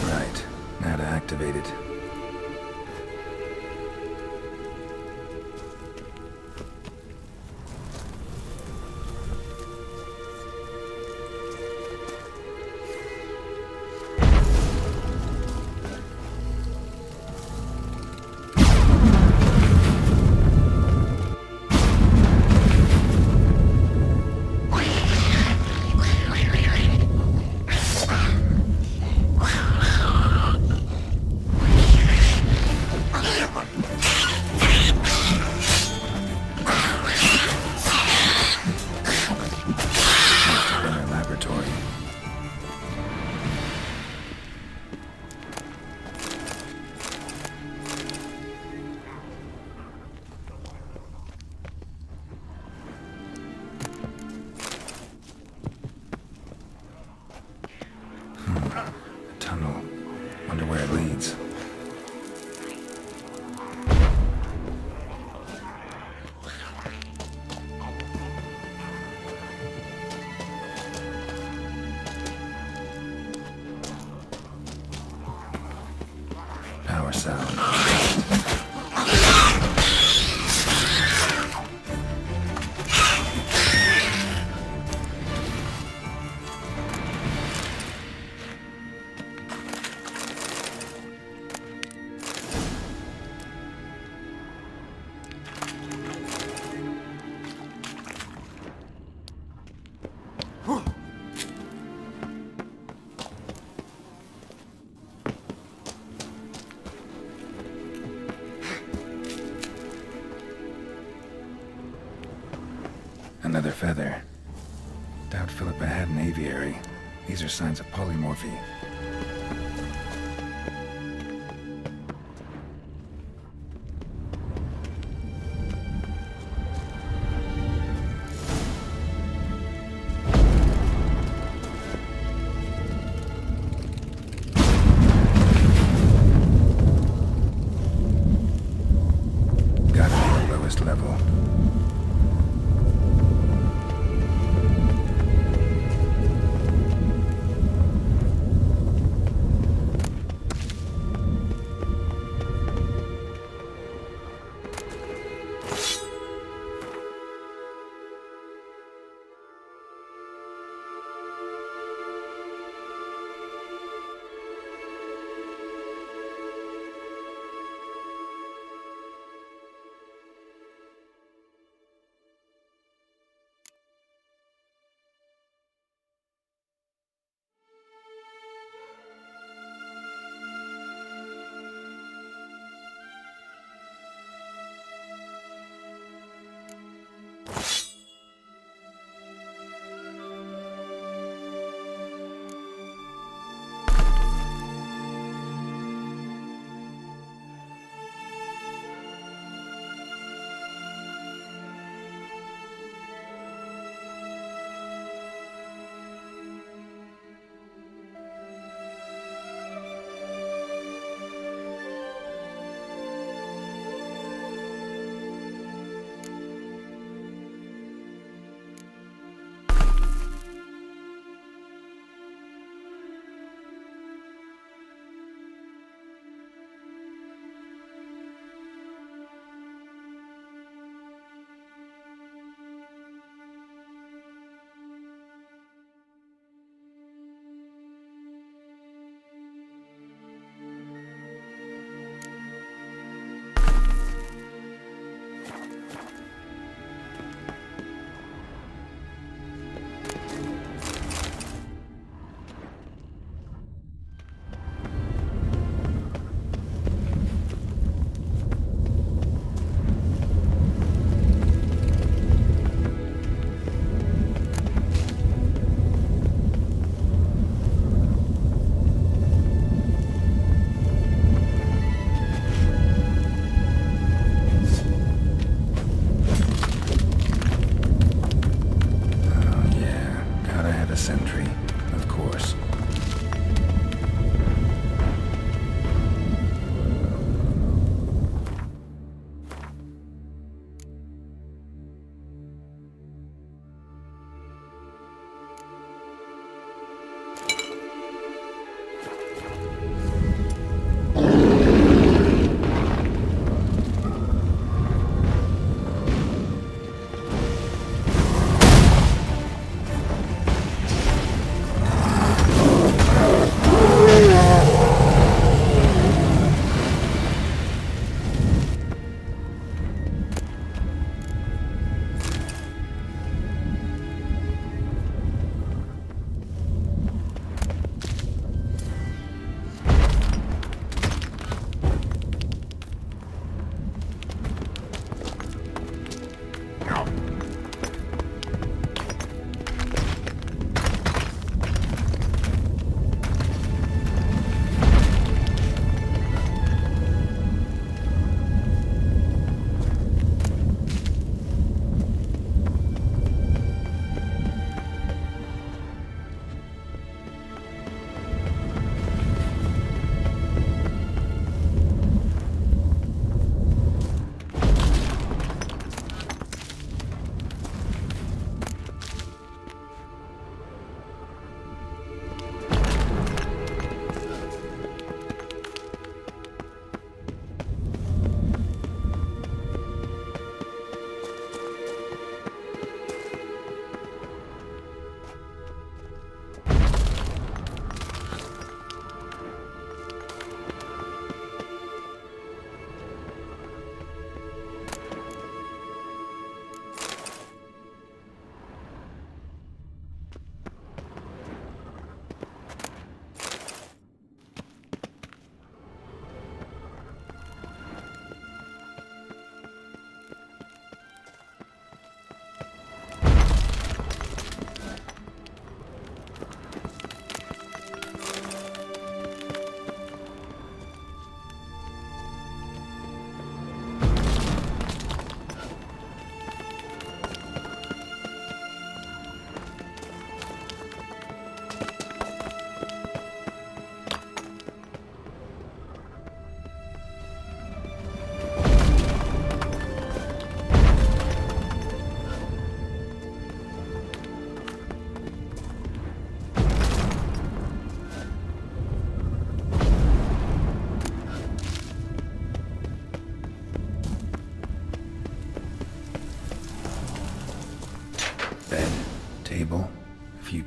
Right. Now to activate it. Wonder where it leads. Power sound. Another feather. Doubt Philippa had an aviary. These are signs of polymorphy. Gotta be the lowest level.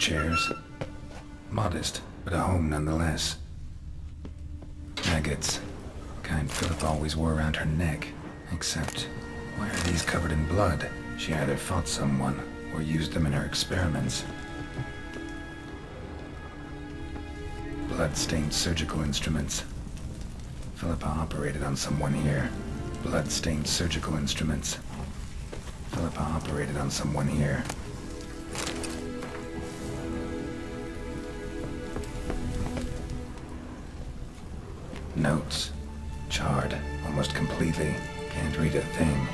chairs. Modest, but a home nonetheless. Maggots. Kind Philippa always wore around her neck. Except, why are these covered in blood? She either fought someone, or used them in her experiments. Blood-stained surgical instruments. Philippa operated on someone here. Blood-stained surgical instruments. Philippa operated on someone here. Notes. Charred, almost completely. Can't read a thing.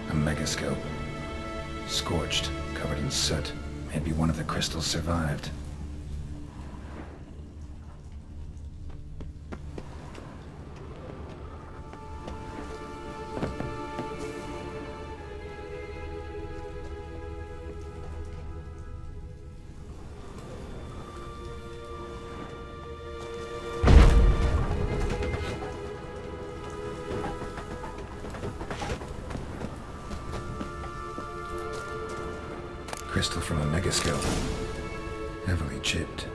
A megascope. Scorched, covered in soot. Maybe one of the crystals survived. Crystal from a megascope. Heavily chipped.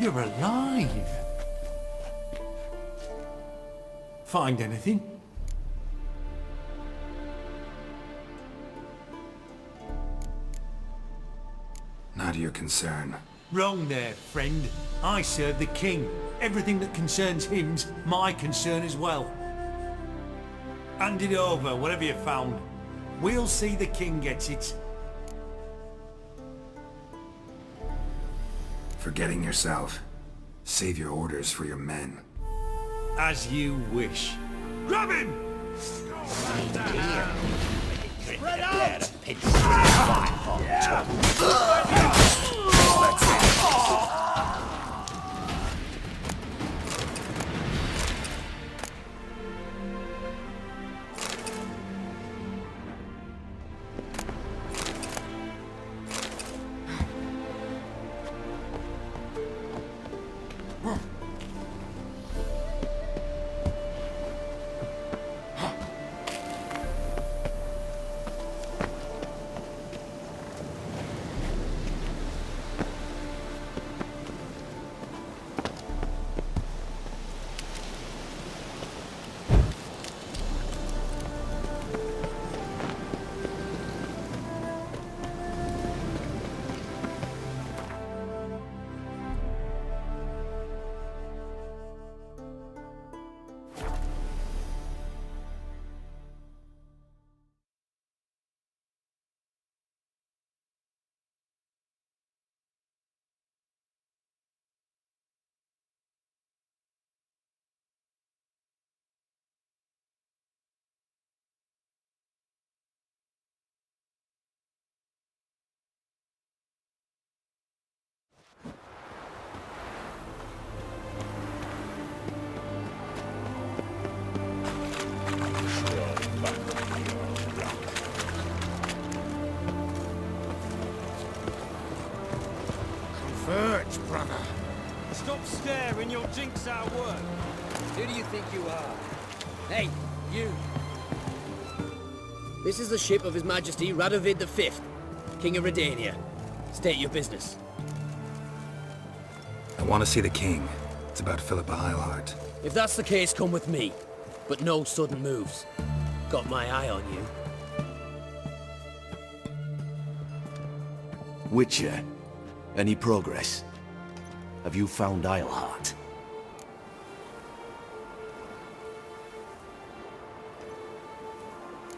You're alive! Find anything? Not your concern. Wrong there, friend. I serve the king. Everything that concerns him's my concern as well. Hand it over, whatever you found. We'll see the king gets it. Forgetting yourself. Save your orders for your men. As you wish. Grab him! Spread out! much, brother. Stop staring, you'll jinx our work. Who do you think you are? Hey, you! This is the ship of His Majesty Radovid V, King of Redania. State your business. I want to see the king. It's about Philippa Highlands. If that's the case, come with me. But no sudden moves. Got my eye on you. Witcher, any progress? Have you found Aard?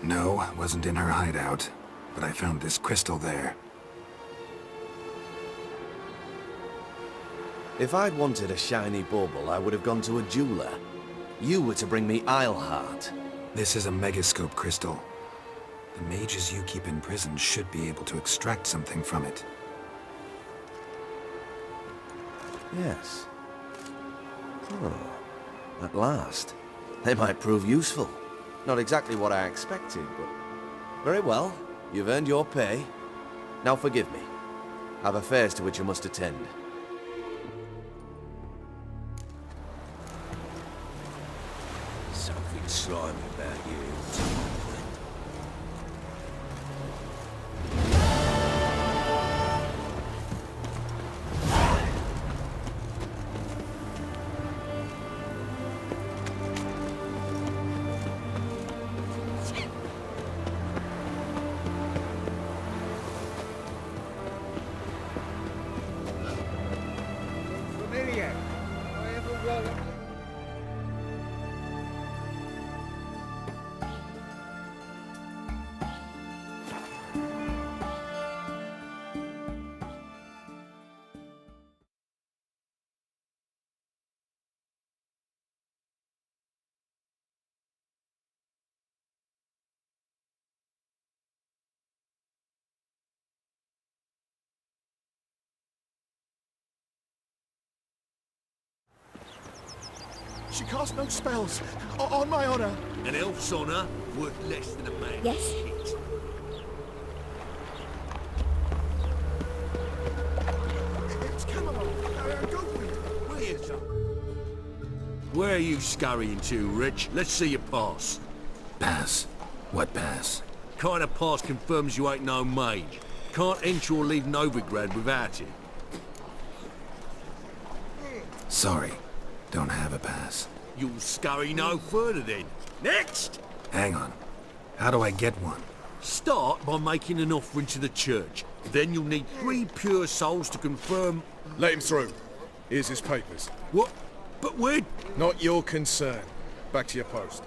No, wasn't in her hideout, but I found this crystal there. If I'd wanted a shiny bauble, I would have gone to a jeweler. You were to bring me Aard. This is a megascope crystal. The mages you keep in prison should be able to extract something from it. Yes. Oh, at last. They might prove useful. Not exactly what I expected, but... Very well. You've earned your pay. Now forgive me. Have affairs to which you must attend. Something slimy about you. She cast no spells. On my honor. An elf's honor worth less than a man's Yes? shit. It's Camelot. Go with me. Where are you scurrying to, Rich? Let's see your pass. Pass? What pass? Kind of pass confirms you ain't no mage. Can't enter or leave Novigrad without it. Sorry. Don't have a pass. You'll scurry no further then. Next! Hang on. How do I get one? Start by making an offering to the church. Then you'll need 3 pure souls to confirm... Let him through. Here's his papers. What? But we're... Not your concern. Back to your post.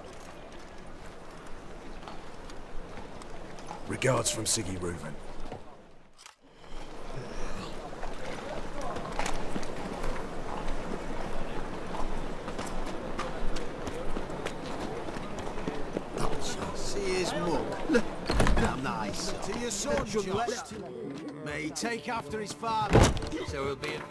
Regards from Siggy Reuven. See his mug. How nice. To your son, just. May he take after his father. So he'll be in...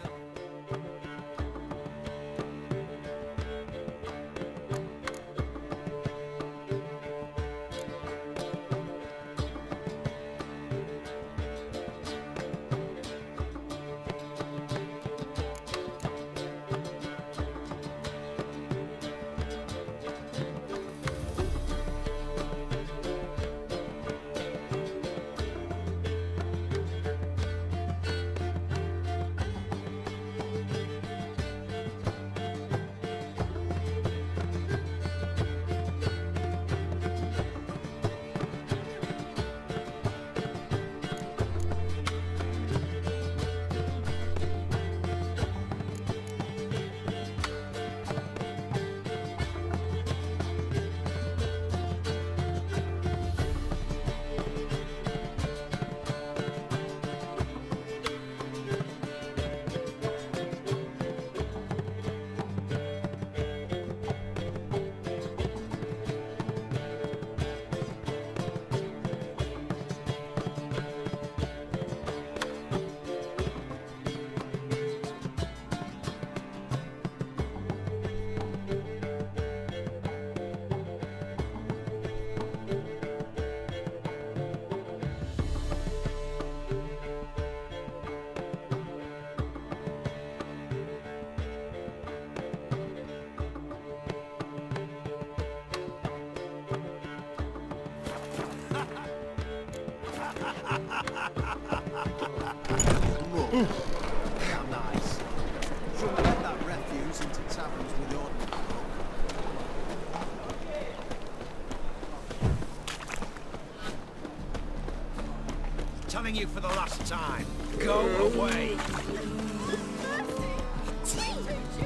warning you for the last time. Go away.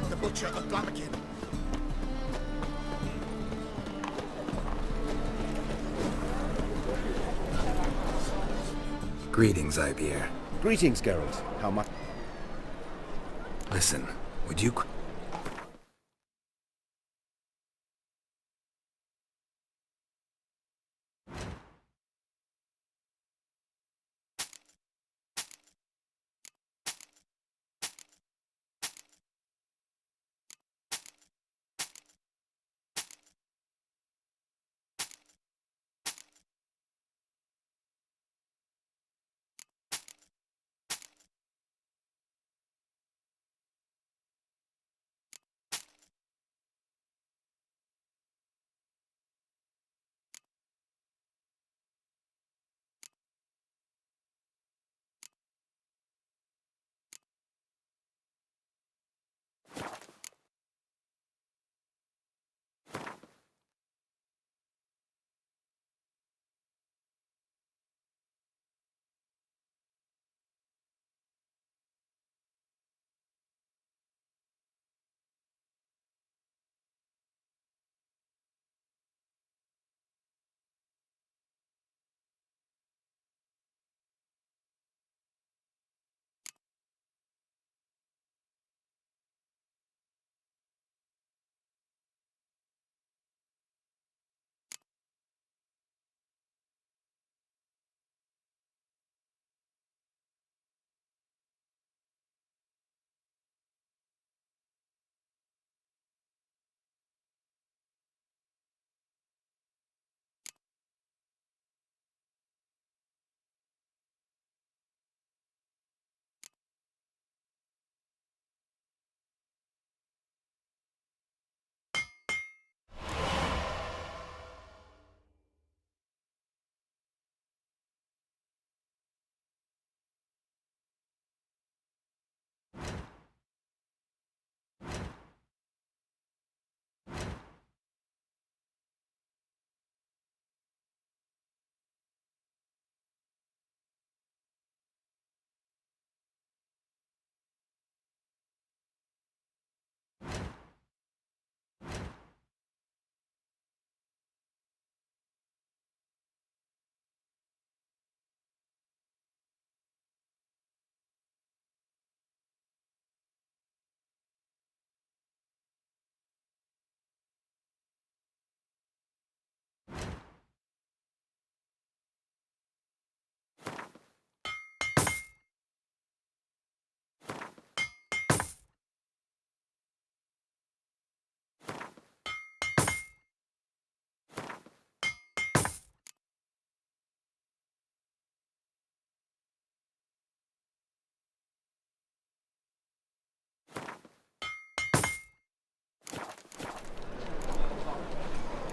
The Butcher of Blamakin. Greetings, Ibeer. Greetings, Geralt. How much? Listen, would you...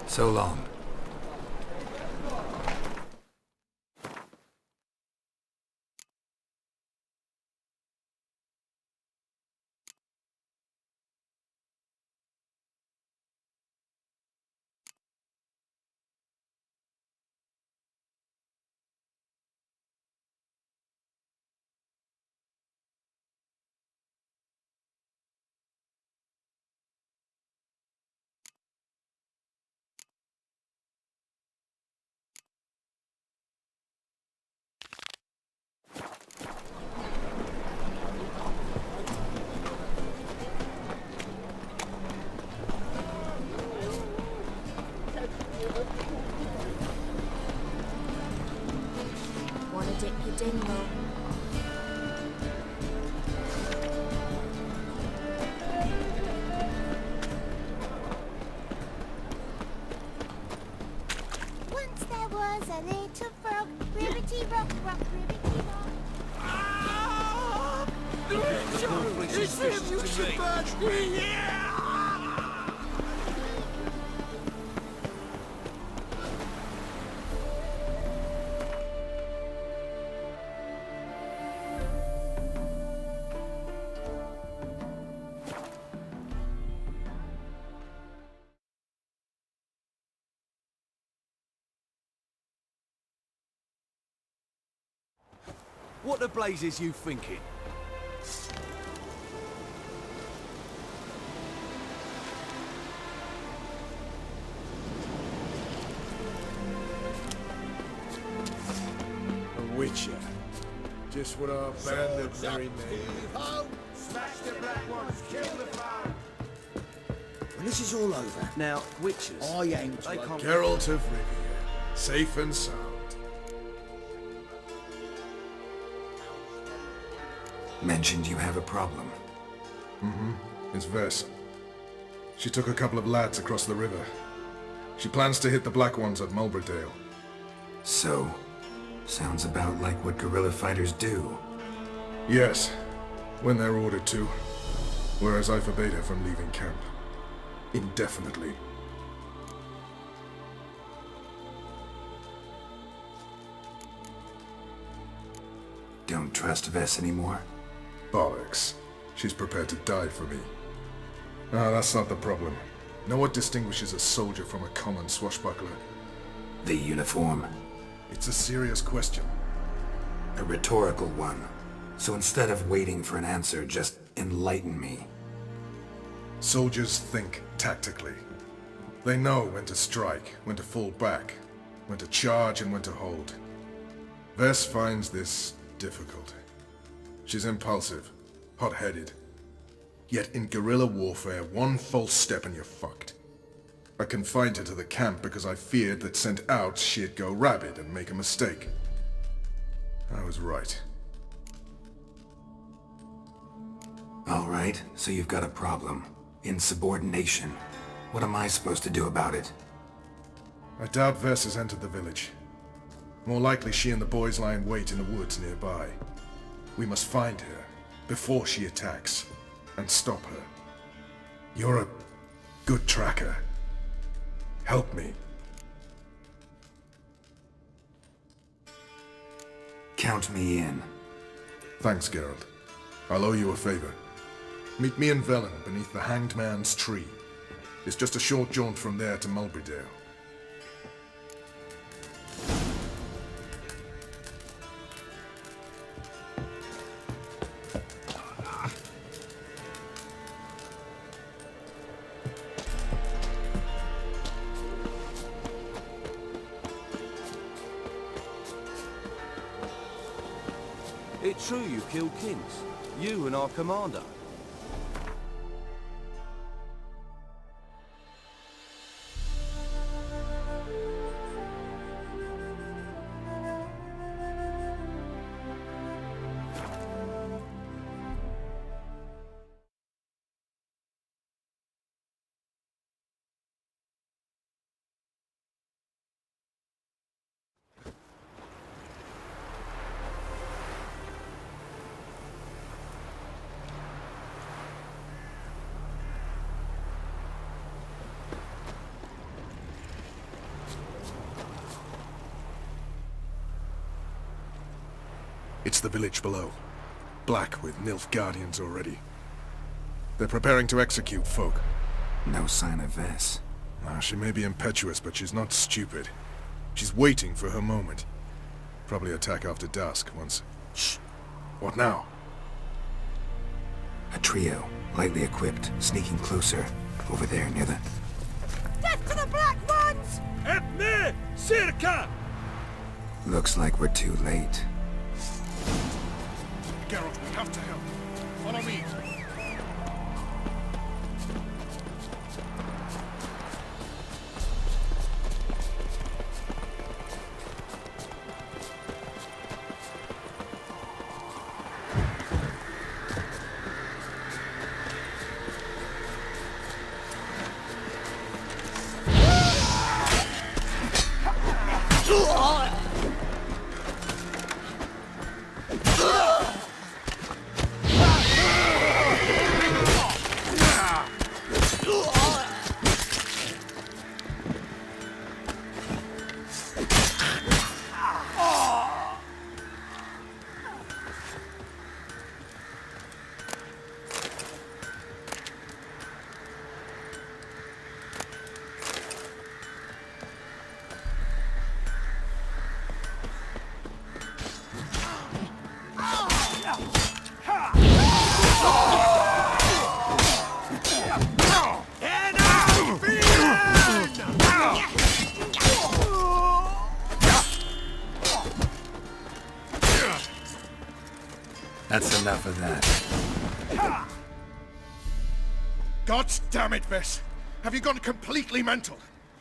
So long. Wanna dip your dingle? Once there was a little frog, ribbity rock, rock, ribbity rock. It's him, you should burn me! What the blazes you thinking? A witcher. Just what our band of merry men. Smash the black ones, kill the fire. When this is all over, Now, witches... I aim to... They can't... Geralt of Rivia. Safe and sound. Mentioned you have a problem. Mm-hmm. It's Vess. She took a couple of lads across the river. She plans to hit the Black Ones at Mulberdale. So, sounds about like what guerrilla fighters do. Yes, when they're ordered to. Whereas I forbade her from leaving camp. Indefinitely. Don't trust Vess anymore? Bollocks. She's prepared to die for me. Ah, that's not the problem. Know what distinguishes a soldier from a common swashbuckler? The uniform. It's a serious question. A rhetorical one. So instead of waiting for an answer, just enlighten me. Soldiers think tactically. They know when to strike, when to fall back, when to charge and when to hold. Vess finds this difficult. She's impulsive, hot-headed. Yet in guerrilla warfare, one false step and you're fucked. I confined her to the camp because I feared that sent out she'd go rabid and make a mistake. I was right. All right, so you've got a problem. Insubordination. What am I supposed to do about it? I doubt Vess has entered the village. More likely she and the boys lie in wait in the woods nearby. We must find her before she attacks and stop her. You're a good tracker. Help me. Count me in. Thanks, Geralt. I'll owe you a favor. Meet me in Velen beneath the Hanged Man's tree. It's just a short jaunt from there to Mulberdale. It's true you killed kings. You and our commander. It's the village below. Black with Nilfgaardians already. They're preparing to execute folk. No sign of Vess. She may be impetuous, but she's not stupid. She's waiting for her moment. Probably attack after dusk once... Shh! What now? A trio, lightly equipped, sneaking closer. Over there, near the... Death to the Black Ones! Help me! Circa! Looks like we're too late. Geralt, we have to help. Follow me. That's enough of that. God damn it, Vess! Have you gone completely mental?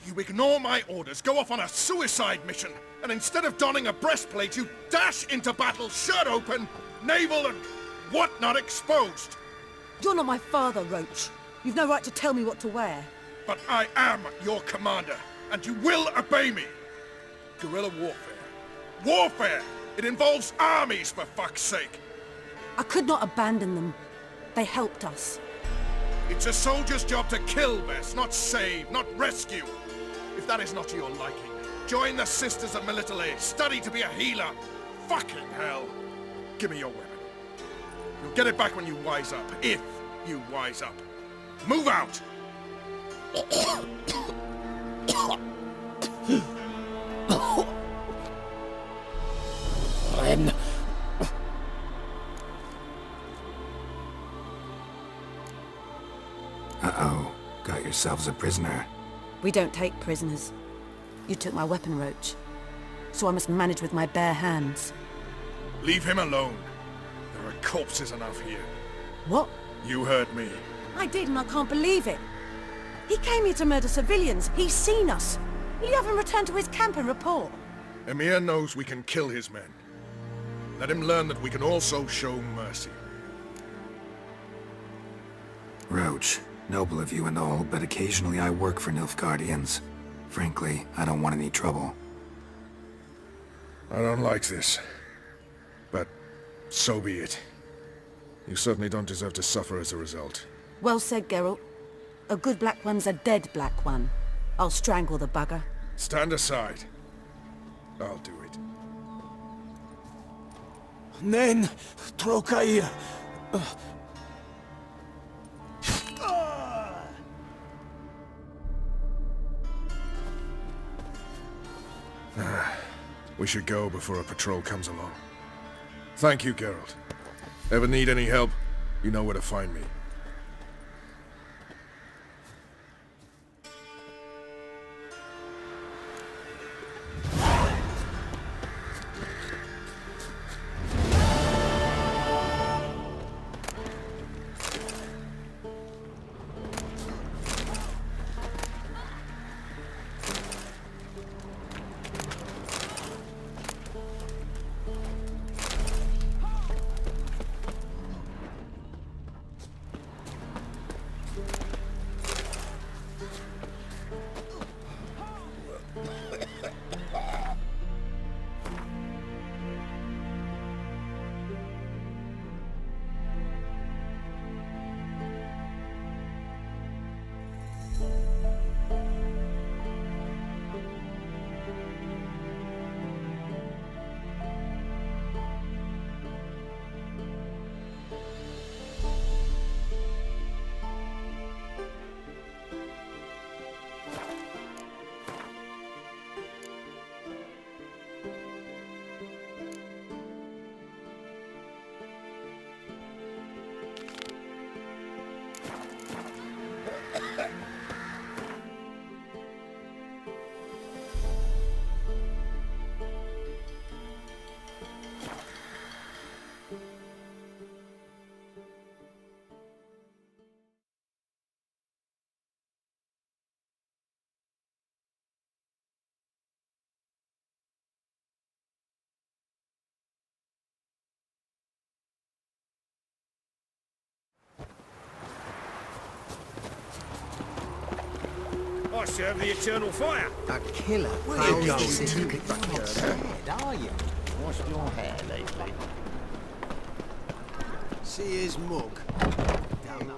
You ignore my orders, go off on a suicide mission, and instead of donning a breastplate, you dash into battle, shirt open, navel and whatnot exposed! You're not my father, Roche. You've no right to tell me what to wear. But I am your commander, and you will obey me! Guerrilla warfare. Warfare! It involves armies, for fuck's sake! I could not abandon them. They helped us. It's a soldier's job to kill, Vess, not save, not rescue. If that is not to your liking, join the Sisters of Militale, study to be a healer. Fucking hell. Give me your weapon. You'll get it back when you wise up, if you wise up. Move out! Uh-oh. Got yourselves a prisoner. We don't take prisoners. You took my weapon, Roche. So I must manage with my bare hands. Leave him alone. There are corpses enough here. What? You heard me. I did, and I can't believe it. He came here to murder civilians. He's seen us. Will you have him return to his camp and report? Emir knows we can kill his men. Let him learn that we can also show mercy. Roche, noble of you and all, but occasionally I work for Nilfgaardians. Frankly, I don't want any trouble. I don't like this. But so be it. You certainly don't deserve to suffer as a result. Well said, Geralt. A good black one's a dead black one. I'll strangle the bugger. Stand aside. I'll do it. Nen, Trokair. We should go before a patrol comes along. Thank you, Geralt. Ever need any help, you know where to find me. I serve the eternal fire. A killer. Where you going? Are you? Washed your hair lately? See his mug. Damn.